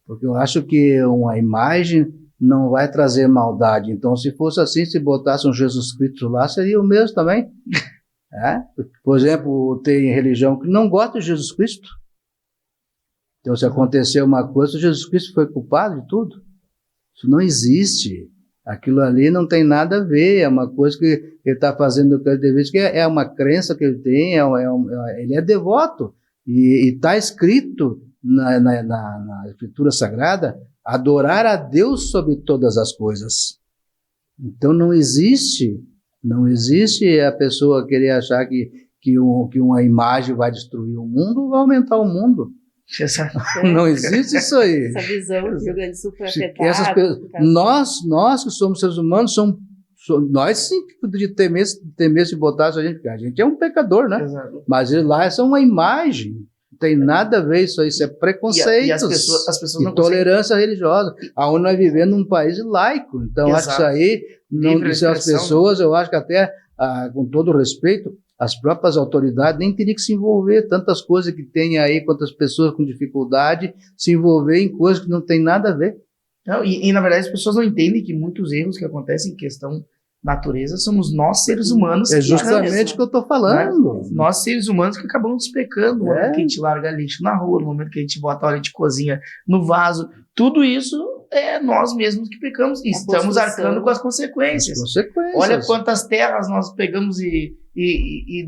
B: Porque eu acho que uma imagem não vai trazer maldade. Então, se fosse assim, se botasse um Jesus Cristo lá, seria o mesmo também. Por exemplo, tem religião que não gosta de Jesus Cristo. Então, se acontecer uma coisa, Jesus Cristo foi culpado de tudo. Isso não existe. Aquilo ali não tem nada a ver, é uma coisa que ele está fazendo, que é uma crença que ele tem, ele é devoto, e está escrito na Escritura Sagrada, adorar a Deus sobre todas as coisas. Então não existe a pessoa querer achar que uma imagem vai destruir o mundo ou vai aumentar o mundo. Não existe isso aí.
C: Essa visão que o Rio Grande do Sul foi afetado.
B: Nós que somos seres humanos, nós sim que podíamos temer se botasse a gente, porque a gente é um pecador, né?
A: Exato.
B: Mas lá é só uma imagem. Não tem nada a ver isso aí, isso é preconceito
A: e as pessoas não
B: intolerância religiosa, aonde nós vivemos num país laico. Então, acho que isso aí, as pessoas, eu acho que até, com todo respeito, as próprias autoridades nem teriam que se envolver, tantas coisas que tem aí, quantas pessoas com dificuldade se envolver em coisas que não tem nada a ver.
A: Não, e na verdade as pessoas não entendem que muitos erros que acontecem em questão natureza somos nós seres humanos.
B: É justamente o que eu estou falando.
A: Né? Nós seres humanos que acabamos pecando, no momento que a gente larga lixo na rua, no momento que a gente bota óleo de cozinha no vaso, tudo isso é nós mesmos que pecamos e estamos arcando com as consequências. Olha quantas terras nós pegamos e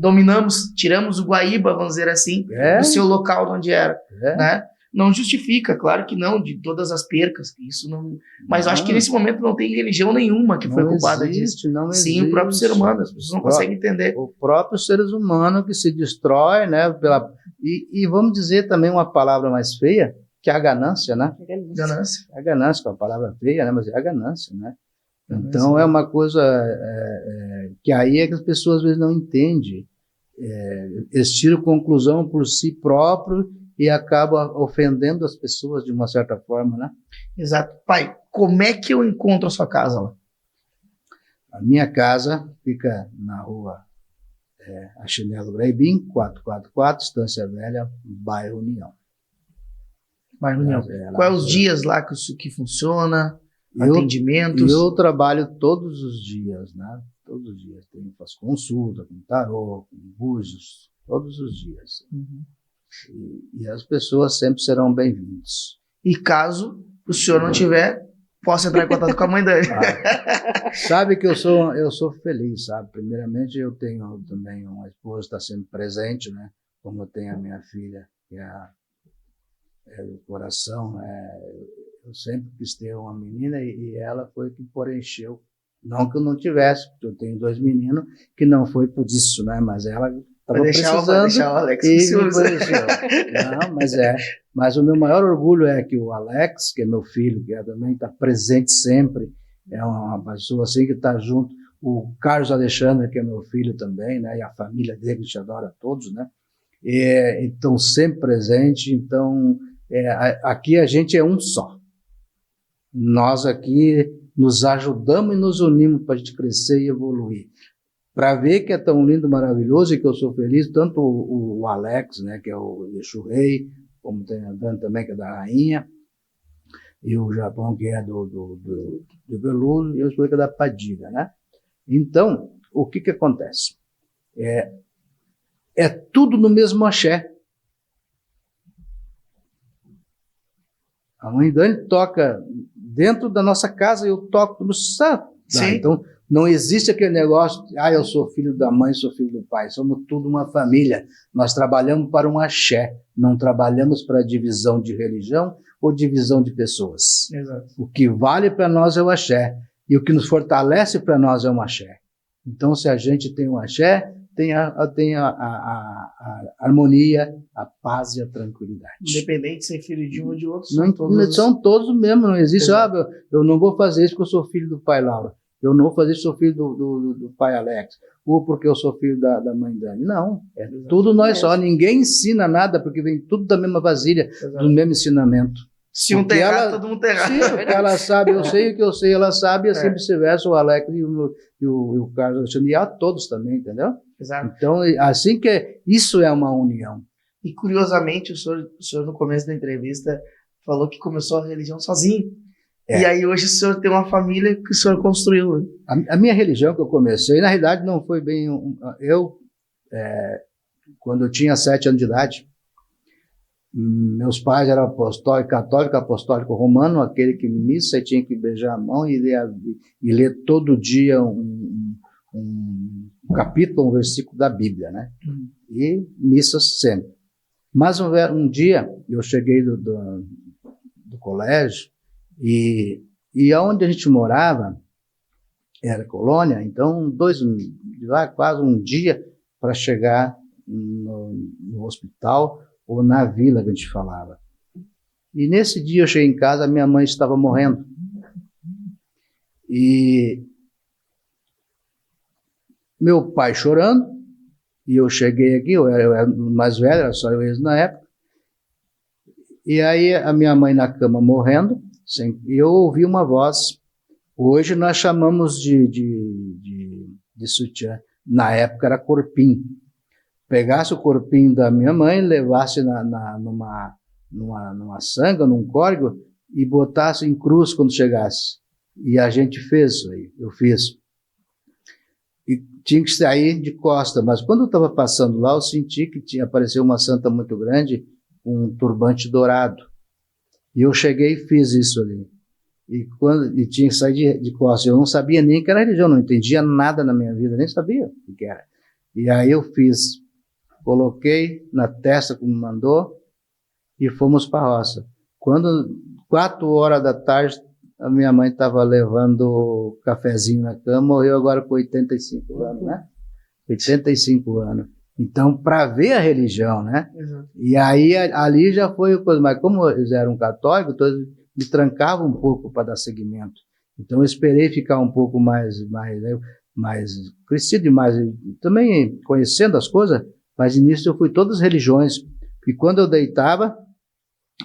A: dominamos, tiramos o Guaíba, vamos dizer assim, do seu local onde era, né? Não justifica, claro que não, de todas as percas, isso não. Mas eu acho que nesse momento não tem religião nenhuma que foi culpada disso.
B: Não existe.
A: Sim, o próprio ser humano, as pessoas não conseguem entender.
B: O próprio ser humano que se destrói, né? E vamos dizer também uma palavra mais feia, que é a ganância, né?
A: Ganância.
B: A ganância, que é uma palavra feia, né? Mas é a ganância, né? Então é uma coisa que aí é que as pessoas às vezes não entendem. Eles tiram conclusão por si próprio e acaba ofendendo as pessoas de uma certa forma, né?
A: Exato. Pai, como é que eu encontro a sua casa lá?
B: A minha casa fica na rua Achinelo Graibim, 444, Estância Velha, bairro União.
A: Bairro União. Quais os dias lá que funciona? Atendimentos?
B: Eu trabalho todos os dias, né? Todos os dias. Faço consulta com tarô, com búzios, todos os dias.
A: Uhum.
B: E as pessoas sempre serão bem-vindas.
A: E caso o senhor não tiver, posso entrar em contato com a mãe dele.
B: Sabe que eu sou feliz, sabe? Primeiramente, eu tenho também uma esposa que está sempre presente, né? Como eu tenho a minha filha, que é do coração, eu sempre quis ter uma menina e ela foi que preencheu. Não que eu não tivesse, porque eu tenho 2 meninos, que não foi por isso, né? Mas ela estava precisando
A: Vai deixar o Alex
B: e
A: ansioso.
B: me preencheu. Não, mas o meu maior orgulho é que o Alex, que é meu filho, que também está presente sempre, é uma pessoa assim que está junto. O Carlos Alexandre, que é meu filho também, né? E a família dele, que te adora todos, né? Então, sempre presente. Então, aqui a gente é um só. Nós aqui nos ajudamos e nos unimos para a gente crescer e evoluir. Para ver que é tão lindo, maravilhoso e que eu sou feliz, tanto o Alex, né, que é o Exu Rei, como tem a Dani também, que é da Rainha, e o Japão, que é do Veludo, e eu sou que é da Padilha, né? Então, o que acontece? É tudo no mesmo axé. A mãe Dani toca dentro da nossa casa e eu toco no santo. Então, não existe aquele negócio, eu sou filho da mãe, sou filho do pai. Somos tudo uma família. Nós trabalhamos para um axé. Não trabalhamos para divisão de religião ou divisão de pessoas.
A: Exato.
B: O que vale para nós é o axé. E o que nos fortalece para nós é um axé. Então, se a gente tem um axé, tem a harmonia, a paz e a tranquilidade.
A: Independente de ser filho de um ou de outro,
B: são todos mesmo. Não existe, eu não vou fazer isso porque eu sou filho do pai Laura. Eu não vou fazer isso porque eu sou filho do pai Alex. Ou porque eu sou filho da mãe Dani. Não, tudo nós só. Ninguém ensina nada porque vem tudo da mesma vasilha, do mesmo ensinamento.
A: Se um tem errado, todo mundo tem errado.
B: Sim, porque ela sabe, eu sei o que eu sei, ela sabe, e assim vice-versa, o Alex e o Carlos Alexandre, e a todos também, entendeu?
A: Exato.
B: Então, assim isso é uma união.
A: E curiosamente, o senhor no começo da entrevista falou que começou a religião sozinho. E aí hoje o senhor tem uma família que o senhor construiu.
B: A minha religião que eu comecei, na realidade não foi bem... quando eu tinha 7 anos de idade, meus pais eram apostólico romano, aquele que missa e tinha que beijar a mão e ler todo dia um capítulo, um versículo da Bíblia, né? E missa sempre. Mas um dia eu cheguei do colégio e aonde a gente morava era colônia, então quase um dia para chegar no hospital ou na vila que a gente falava. E nesse dia eu cheguei em casa, minha mãe estava morrendo. E meu pai chorando, e eu cheguei aqui, eu era mais velho, era só eu na época, e aí a minha mãe na cama morrendo, e eu ouvi uma voz. Hoje nós chamamos de sutiã, na época era corpinho. Pegasse o corpinho da minha mãe, levasse numa sanga, num córrego, e botasse em cruz quando chegasse. E a gente fez isso aí, eu fiz. E tinha que sair de costa, mas quando eu estava passando lá, eu senti que apareceu uma santa muito grande, com um turbante dourado. E eu cheguei e fiz isso ali. E tinha que sair de costa. Eu não sabia nem que era religião, não entendia nada na minha vida, nem sabia o que era. E aí eu fiz. Coloquei na testa como mandou e fomos para a roça. Quando 4 horas da tarde, a minha mãe estava levando cafezinho na cama, morreu agora com 85 anos, né? 85 anos. Então, para ver a religião, né? Uhum. E aí, ali já foi coisa, mas como eles eram católicos, então eles me trancavam um pouco para dar seguimento. Então, eu esperei ficar um pouco mais crescido e mais, também conhecendo as coisas. Mas nisso eu fui todas as religiões. E quando eu deitava,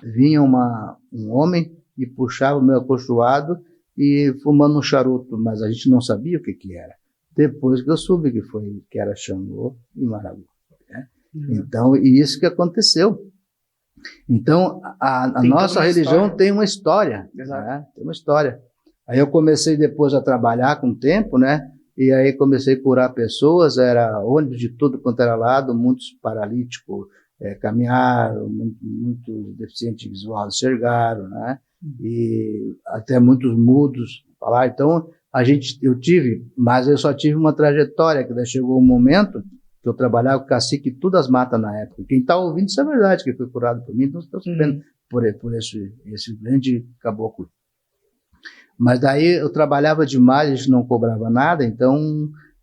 B: vinha um homem e puxava o meu acolchoado e fumando um charuto, mas a gente não sabia o que era. Depois que eu soube que era Xangô e Marabu. Né? Então, e isso que aconteceu. Então, a nossa religião tem uma história. Né? Tem uma história. Aí eu comecei depois a trabalhar com o tempo, né? E aí comecei a curar pessoas, era ônibus de tudo quanto era lado, muitos paralíticos caminharam, muitos deficientes visuais enxergaram, né? E até muitos mudos falar. Então, mas eu só tive uma trajetória, que daí chegou um momento que eu trabalhava com cacique Tudo as Matas na época. Quem está ouvindo, isso é verdade, que foi curado por mim, então estou sabendo por esse grande caboclo. Mas daí eu trabalhava demais, a gente não cobrava nada, então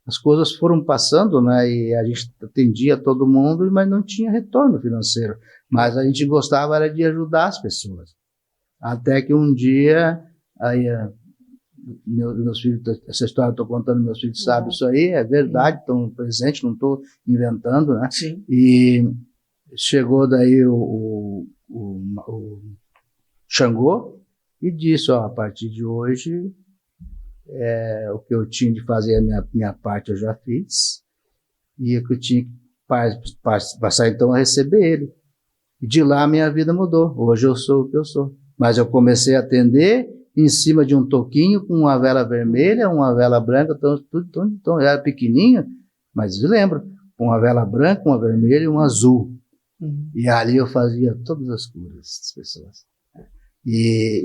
B: as coisas foram passando, né, e a gente atendia todo mundo, mas não tinha retorno financeiro. Mas a gente gostava era de ajudar as pessoas. Até que um dia, aí, meus filhos, essa história eu estou contando, meus filhos sabem isso aí, é verdade, estão presentes, não estou inventando, né?
A: Sim.
B: E chegou daí o Xangô e disse, ó, a partir de hoje, o que eu tinha de fazer, a minha parte eu já fiz, e o que eu tinha que passar então a receber ele. E de lá a minha vida mudou, hoje eu sou o que eu sou. Mas eu comecei a atender em cima de um toquinho com uma vela vermelha, uma vela branca, então era pequenininho, mas eu lembro, uma vela branca, uma vermelha e um azul. E ali eu fazia todas as curas das pessoas.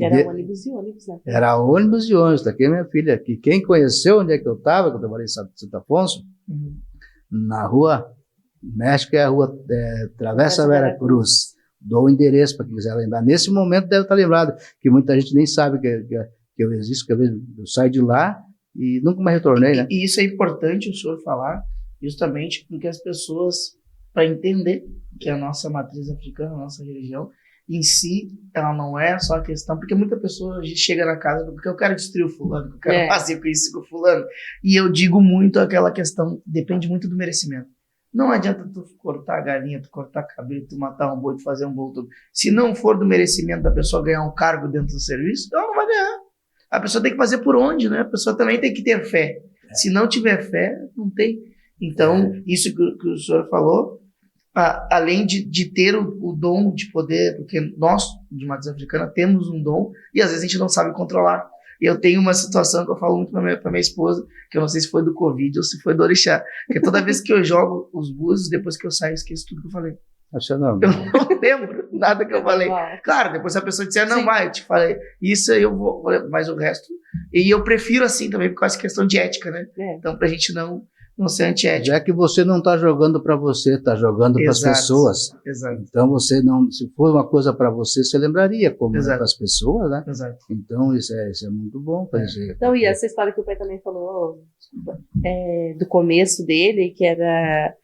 C: Era ônibus e ônibus, né?
B: Era ônibus e ônibus, tá aqui minha filha aqui. Quem conheceu onde é que eu estava, que eu trabalhei em Santo Afonso, na rua, México é a rua Travessa Vera Cruz. Dou o endereço para quem quiser lembrar. Nesse momento deve estar lembrado, que muita gente nem sabe que eu existo, que eu saio de lá e nunca mais retornei, né?
A: E isso é importante o senhor falar, justamente porque as pessoas, para entender que a nossa matriz africana, a nossa religião, em si, ela não é só a questão, porque muita pessoa chega na casa porque eu quero destruir o fulano, eu quero fazer com isso com o fulano. E eu digo muito aquela questão, depende muito do merecimento. Não adianta tu cortar a galinha, tu cortar cabelo, tu matar um boi, tu fazer um bolo todo. Se não for do merecimento da pessoa ganhar um cargo dentro do serviço, ela não vai ganhar. A pessoa tem que fazer por onde, né? A pessoa também tem que ter fé. Se não tiver fé, não tem. Então, isso que o senhor falou, além de ter o dom de poder, porque nós, de matriz africana, temos um dom e às vezes a gente não sabe controlar. E eu tenho uma situação que eu falo muito para minha esposa, que eu não sei se foi do Covid ou se foi do orixá, que toda vez que eu jogo os búzios, depois que eu saio, eu esqueço tudo que eu falei.
B: Acho não.
A: Eu não lembro nada que eu falei. Claro, depois se a pessoa disser, não, vai, eu te falei, isso aí eu vou, mas o resto... E eu prefiro assim também, por causa de questão de ética, né? Então, pra gente não ser antiético.
B: Já que você não está jogando para você, está jogando para as pessoas.
A: Exato.
B: Então, você não, se for uma coisa para você lembraria como é para as pessoas, né?
A: Exato.
B: Então, isso é muito bom para dizer.
C: Então, e essa história que o pai também falou do começo dele, que era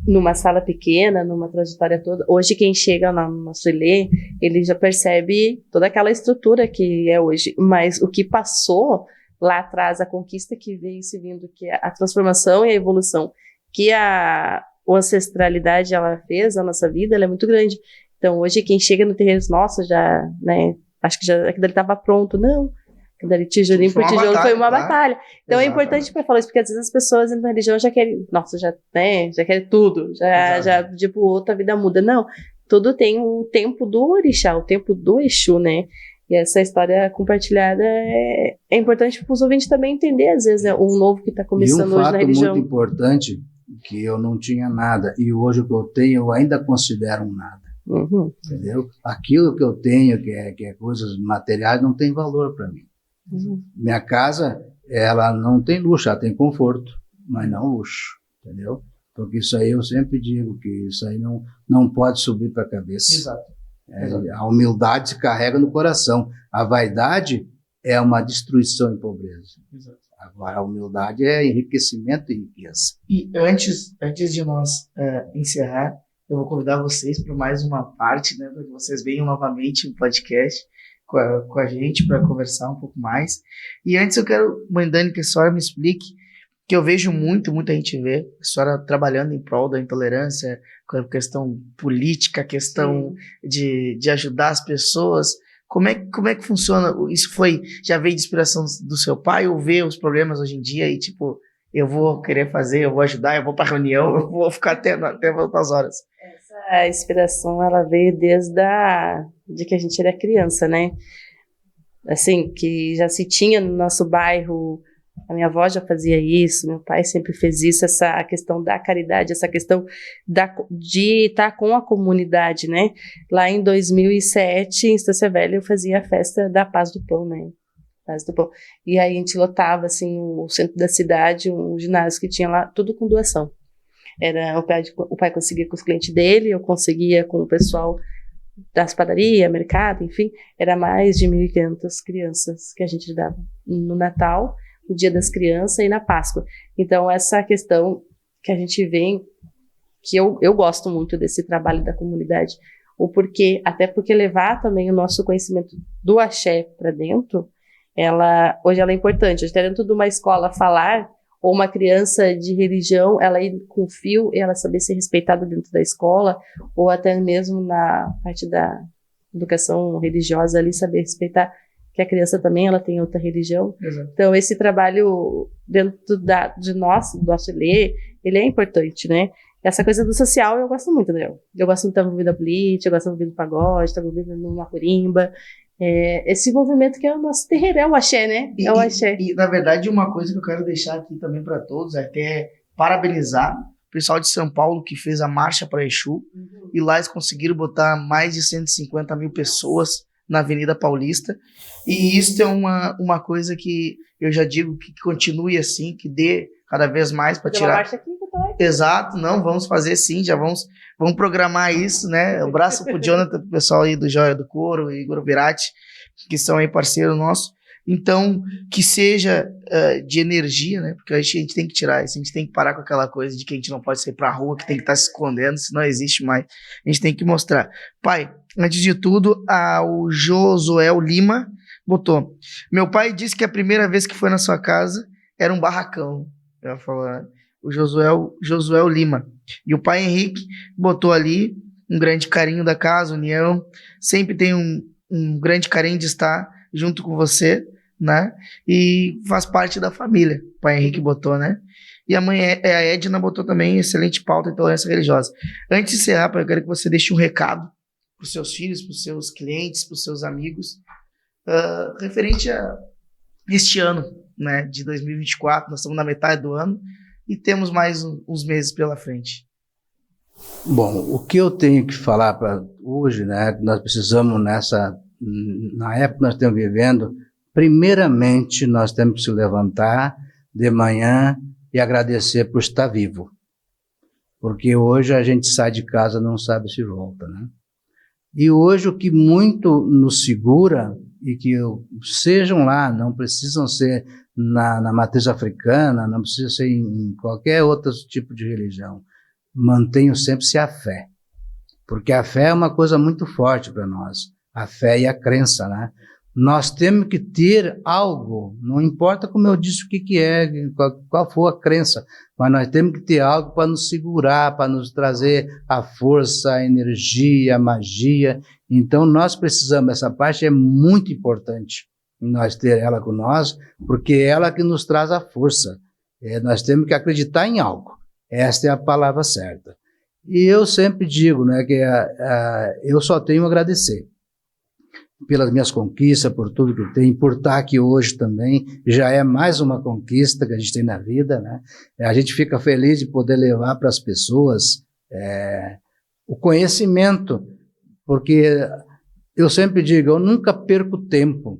C: numa sala pequena, numa trajetória toda. Hoje, quem chega no Suilê, ele já percebe toda aquela estrutura que é hoje. Mas o que passou lá atrás, a conquista que veio se vindo, que a transformação e a evolução que a ancestralidade ela fez na nossa vida, ela é muito grande. Então, hoje, quem chega no terreiro, nossa, já, né, acho que já aquilo ali estava pronto. Não, aquilo ali, tijolinho por tijolo, foi uma batalha. Então, é importante para falar isso, porque às vezes as pessoas na religião já querem, nossa, já querem tudo, já tipo, outra vida muda. Não, tudo tem o tempo do orixá, o tempo do Exu, né? E essa história compartilhada é importante para os ouvintes também entender, às vezes, um novo que está começando hoje na religião.
B: E um fato muito importante, que eu não tinha nada, e hoje o que eu tenho, eu ainda considero um nada. Entendeu? Aquilo que eu tenho, que é coisas materiais, não tem valor para mim. Minha casa, ela não tem luxo, ela tem conforto, mas não luxo, entendeu? Porque isso aí eu sempre digo, que isso aí não pode subir para a cabeça.
A: Exato.
B: A humildade se carrega no coração. A vaidade é uma destruição e pobreza.
A: Exato.
B: Agora, a humildade é enriquecimento e riqueza.
A: E antes de nós encerrar, eu vou convidar vocês para mais uma parte, né, para que vocês venham novamente no podcast com a gente para conversar um pouco mais. E antes eu quero, mãe Dani, que a senhora me explique, que eu vejo muita gente vê a senhora trabalhando em prol da intolerância, com a questão política, a questão de ajudar as pessoas. Como é que funciona? Isso já veio de inspiração do seu pai ou vê os problemas hoje em dia e tipo, eu vou querer fazer, eu vou ajudar, eu vou para reunião, eu vou ficar até outras horas?
C: Essa inspiração, ela veio desde de que a gente era criança, né? Assim, que já se tinha no nosso bairro. A minha avó já fazia isso, meu pai sempre fez isso, essa questão da caridade, essa questão de estar com a comunidade, né? Lá em 2007, em Estância Velha, eu fazia a festa da Paz do Pão, né? Paz do Pão. E aí a gente lotava, assim, o centro da cidade, um ginásio que tinha lá, tudo com doação. O pai conseguia com os clientes dele, eu conseguia com o pessoal das padarias, mercado, enfim, era mais de 1.500 crianças que a gente dava no Natal, no Dia das Crianças e na Páscoa. Então, essa questão que a gente vem, que eu gosto muito desse trabalho da comunidade, o porquê, até porque levar também o nosso conhecimento do axé para dentro, hoje ela é importante. Até dentro de uma escola falar, ou uma criança de religião, ela ir com fio e ela saber ser respeitada dentro da escola, ou até mesmo na parte da educação religiosa ali, saber respeitar que a criança também ela tem outra religião.
A: Exato.
C: Então, esse trabalho dentro de nós, do nosso ler, ele é importante, né? Essa coisa do social eu gosto muito, né? Eu gosto de estar envolvida na política, eu gosto de estar envolvida no pagode, estar envolvida numa corimba. Esse movimento que é o nosso terreiro, é o axé, né? É o axé.
A: E, na verdade, uma coisa que eu quero deixar aqui também para todos é até parabenizar o pessoal de São Paulo que fez a Marcha para Exu. E lá eles conseguiram botar mais de 150 mil pessoas na Avenida Paulista. E isso é uma coisa que eu já digo que continue assim, que dê cada vez mais para tirar.
C: Uma marcha aqui,
A: Exato, não, vamos fazer sim, já vamos programar isso, né? Um abraço pro Jonathan, pro pessoal aí do Joia do Couro e Igor Virati, que são aí parceiro nosso. Então, que seja de energia, né? Porque a gente tem que tirar isso, a gente tem que parar com aquela coisa de que a gente não pode sair pra rua, que tem que estar se escondendo, isso não existe mais. A gente tem que mostrar. Pai, antes de tudo, o Josuel Lima botou: meu pai disse que a primeira vez que foi na sua casa era um barracão. Ela falou, né? O Josuel Lima. E o pai Henrique botou ali um grande carinho da casa, união. Sempre tem um grande carinho de estar junto com você, né? E faz parte da família. O pai Henrique botou, né? E a mãe, a Edna, botou também excelente pauta, intolerância religiosa. Antes de encerrar, eu quero que você deixe um recado para os seus filhos, para os seus clientes, para os seus amigos, referente a este ano, né, de 2024. Nós estamos na metade do ano e temos mais uns meses pela frente.
B: Bom, o que eu tenho que falar para hoje, né, nós precisamos na época que nós estamos vivendo, primeiramente nós temos que se levantar de manhã e agradecer por estar vivo. Porque hoje a gente sai de casa e não sabe se volta, né? E hoje o que muito nos segura, e que sejam lá, não precisam ser na matriz africana, não precisa ser em qualquer outro tipo de religião, mantenham sempre-se a fé. Porque a fé é uma coisa muito forte para nós, a fé e a crença, né? Nós temos que ter algo, não importa como eu disse o que é, qual for a crença, mas nós temos que ter algo para nos segurar, para nos trazer a força, a energia, a magia. Então nós precisamos, essa parte é muito importante, nós ter ela com nós, porque é ela que nos traz a força. Nós temos que acreditar em algo, esta é a palavra certa. E eu sempre digo, né, que eu só tenho a agradecer pelas minhas conquistas, por tudo que eu tenho, por estar aqui hoje também, já é mais uma conquista que a gente tem na vida, né? A gente fica feliz de poder levar para as pessoas o conhecimento, porque eu sempre digo, eu nunca perco tempo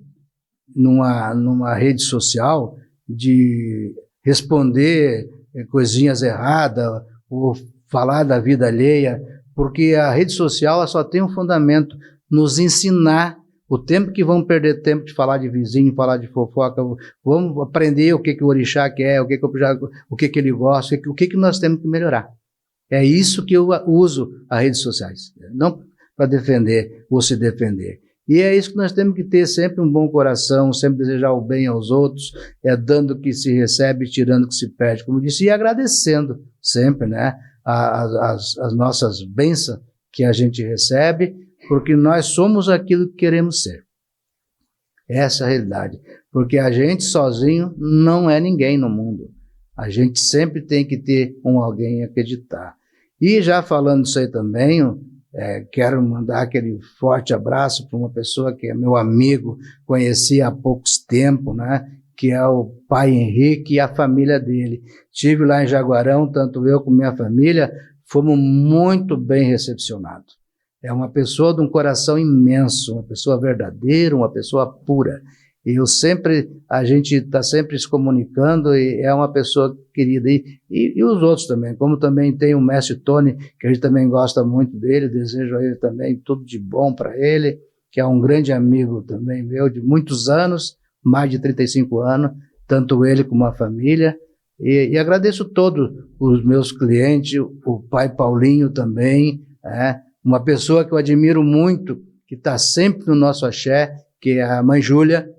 B: numa rede social de responder coisinhas erradas ou falar da vida alheia, porque a rede social ela só tem um fundamento, nos ensinar. O tempo que vamos perder tempo de falar de vizinho, falar de fofoca, vamos aprender o que o orixá quer, o que ele gosta, o que nós temos que melhorar. É isso que eu uso as redes sociais, não para defender ou se defender. E é isso que nós temos que ter, sempre um bom coração, sempre desejar o bem aos outros, dando o que se recebe, tirando o que se perde, como disse, e agradecendo sempre, né, as nossas bênçãos que a gente recebe, porque nós somos aquilo que queremos ser. Essa é a realidade. Porque a gente sozinho não é ninguém no mundo. A gente sempre tem que ter alguém a acreditar. E já falando isso aí também, quero mandar aquele forte abraço para uma pessoa que é meu amigo, conheci há poucos tempos, né? Que é o pai Henrique e a família dele. Estive lá em Jaguarão, tanto eu como minha família, fomos muito bem recepcionados. É uma pessoa de um coração imenso, uma pessoa verdadeira, uma pessoa pura. a gente está sempre se comunicando e é uma pessoa querida. E os outros também, como também tem o mestre Tony, que a gente também gosta muito dele, desejo a ele também tudo de bom para ele, que é um grande amigo também meu, de muitos anos, mais de 35 anos, tanto ele como a família. E agradeço todos os meus clientes, o pai Paulinho também, uma pessoa que eu admiro muito, que está sempre no nosso axé, que é a mãe Júlia.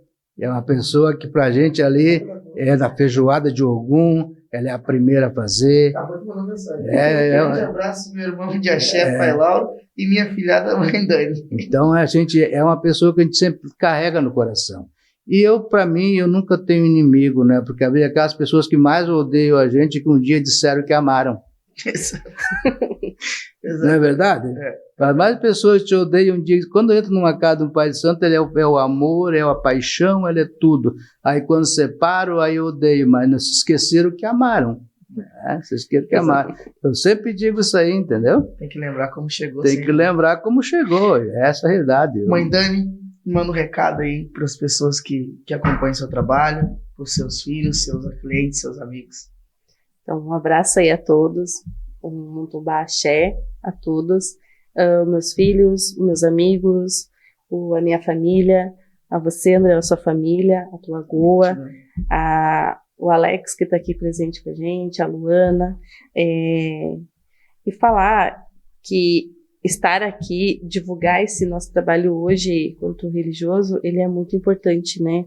B: É uma pessoa que pra gente ali é da feijoada de Ogum, ela é a primeira a fazer.
A: Acabou de mandar mensagem. Um grande abraço, meu irmão de axé, pai Lauro, e minha filhada, mãe Dani.
B: Então a gente é uma pessoa que a gente sempre carrega no coração. E para mim, eu nunca tenho inimigo, né? Porque havia aquelas pessoas que mais odeiam a gente que um dia disseram que amaram. Não é verdade? As mais pessoas te odeiam um dia. Quando eu entro numa casa de um Pai de Santo, ele é o amor, é a paixão, ele é tudo. Aí quando separo, aí eu odeio, mas não se esqueceram que amaram. Se esqueceram que amaram. Eu sempre digo isso aí, entendeu?
A: Tem que lembrar como chegou.
B: Tem que lembrar como chegou. Essa é a realidade.
A: Mãe Dani, manda um recado aí para as pessoas que acompanham seu trabalho, para os seus filhos, seus clientes, seus amigos.
C: Então, um abraço aí a todos, um Tubá Axé a todos, meus filhos, meus amigos, a minha família, a você, André, a sua família, a tua Goa, o Alex que está aqui presente com a gente, a Luana, e falar que estar aqui, divulgar esse nosso trabalho hoje quanto religioso, ele é muito importante, né,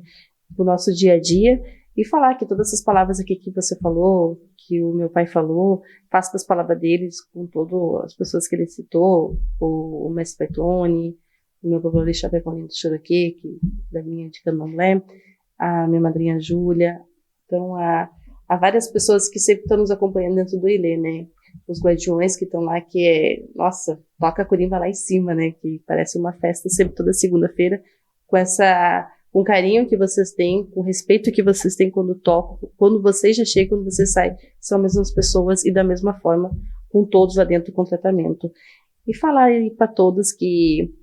C: para o nosso dia a dia. E falar que todas essas palavras aqui que você falou, que o meu pai falou, faço das palavras deles com todas as pessoas que ele citou, o mestre Petone, o meu babá de Chapecó do Choroquê, da minha de Candomblé, a minha madrinha Júlia. Então, há várias pessoas que sempre estão nos acompanhando dentro do Ilê, né? Os guardiões que estão lá, que nossa, toca a corimba lá em cima, né? Que parece uma festa sempre toda segunda-feira, com o carinho que vocês têm, com o respeito que vocês têm quando tocam, quando vocês já chegam, quando vocês saem, são as mesmas pessoas e da mesma forma, com todos lá dentro com tratamento. E falar aí para todos que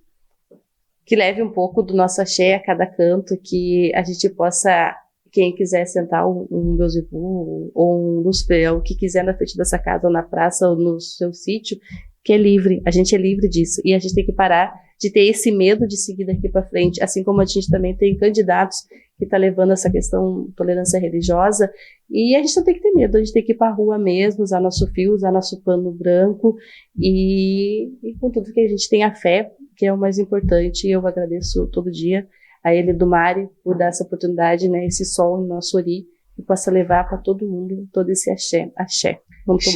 C: leve um pouco do nosso axé a cada canto, que a gente possa, quem quiser sentar um Beuzebu ou um Lucifer, o que quiser na frente dessa casa, ou na praça, ou no seu sítio, que é livre, a gente é livre disso, e a gente tem que parar de ter esse medo de seguir daqui para frente, assim como a gente também tem candidatos que tá levando essa questão tolerância religiosa, e a gente não tem que ter medo, a gente tem que ir para a rua mesmo, usar nosso fio, usar nosso pano branco, e com tudo que a gente tem a fé, que é o mais importante. Eu agradeço todo dia a ele do Mari por dar essa oportunidade, né, esse sol em nosso ori, e possa levar para todo mundo todo esse axé. Axé.
A: Muito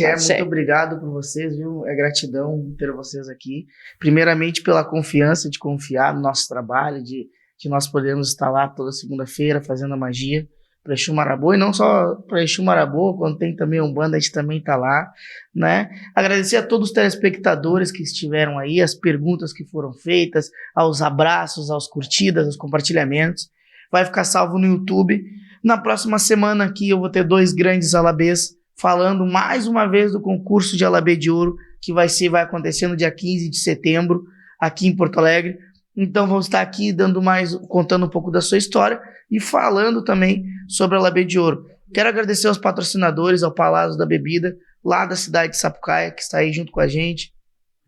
A: obrigado por vocês, viu? É gratidão ter vocês aqui. Primeiramente pela confiança de confiar no nosso trabalho, de nós podermos estar lá toda segunda-feira fazendo a magia para Exu Marabô, e não só para Exu Marabô, quando tem também Umbanda, a gente também está lá, né? Agradecer a todos os telespectadores que estiveram aí, as perguntas que foram feitas, aos abraços, aos curtidas, aos compartilhamentos. Vai ficar salvo no YouTube. Na próxima semana aqui eu vou ter 2 grandes alabês falando mais uma vez do concurso de Alabê de Ouro, que vai acontecer no dia 15 de setembro, aqui em Porto Alegre. Então vamos estar aqui contando um pouco da sua história e falando também sobre a Alabê de Ouro. Quero agradecer aos patrocinadores, ao Palácio da Bebida, lá da cidade de Sapucaia, que está aí junto com a gente.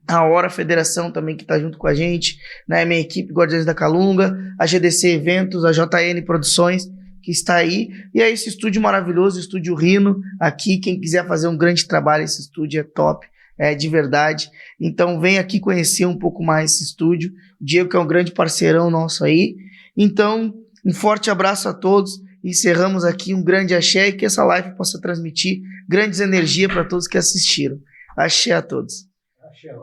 A: A Hora Federação também, que está junto com a gente, né? Minha equipe Guardiões da Calunga, a GDC Eventos, a JN Produções, que está aí, e é esse estúdio maravilhoso, o Estúdio Rino, aqui, quem quiser fazer um grande trabalho, esse estúdio é top, é de verdade, então vem aqui conhecer um pouco mais esse estúdio, o Diego que é um grande parceirão nosso aí, então um forte abraço a todos, encerramos aqui um grande axé, e que essa live possa transmitir grandes energias para todos que assistiram. Axé a todos.
B: Axé.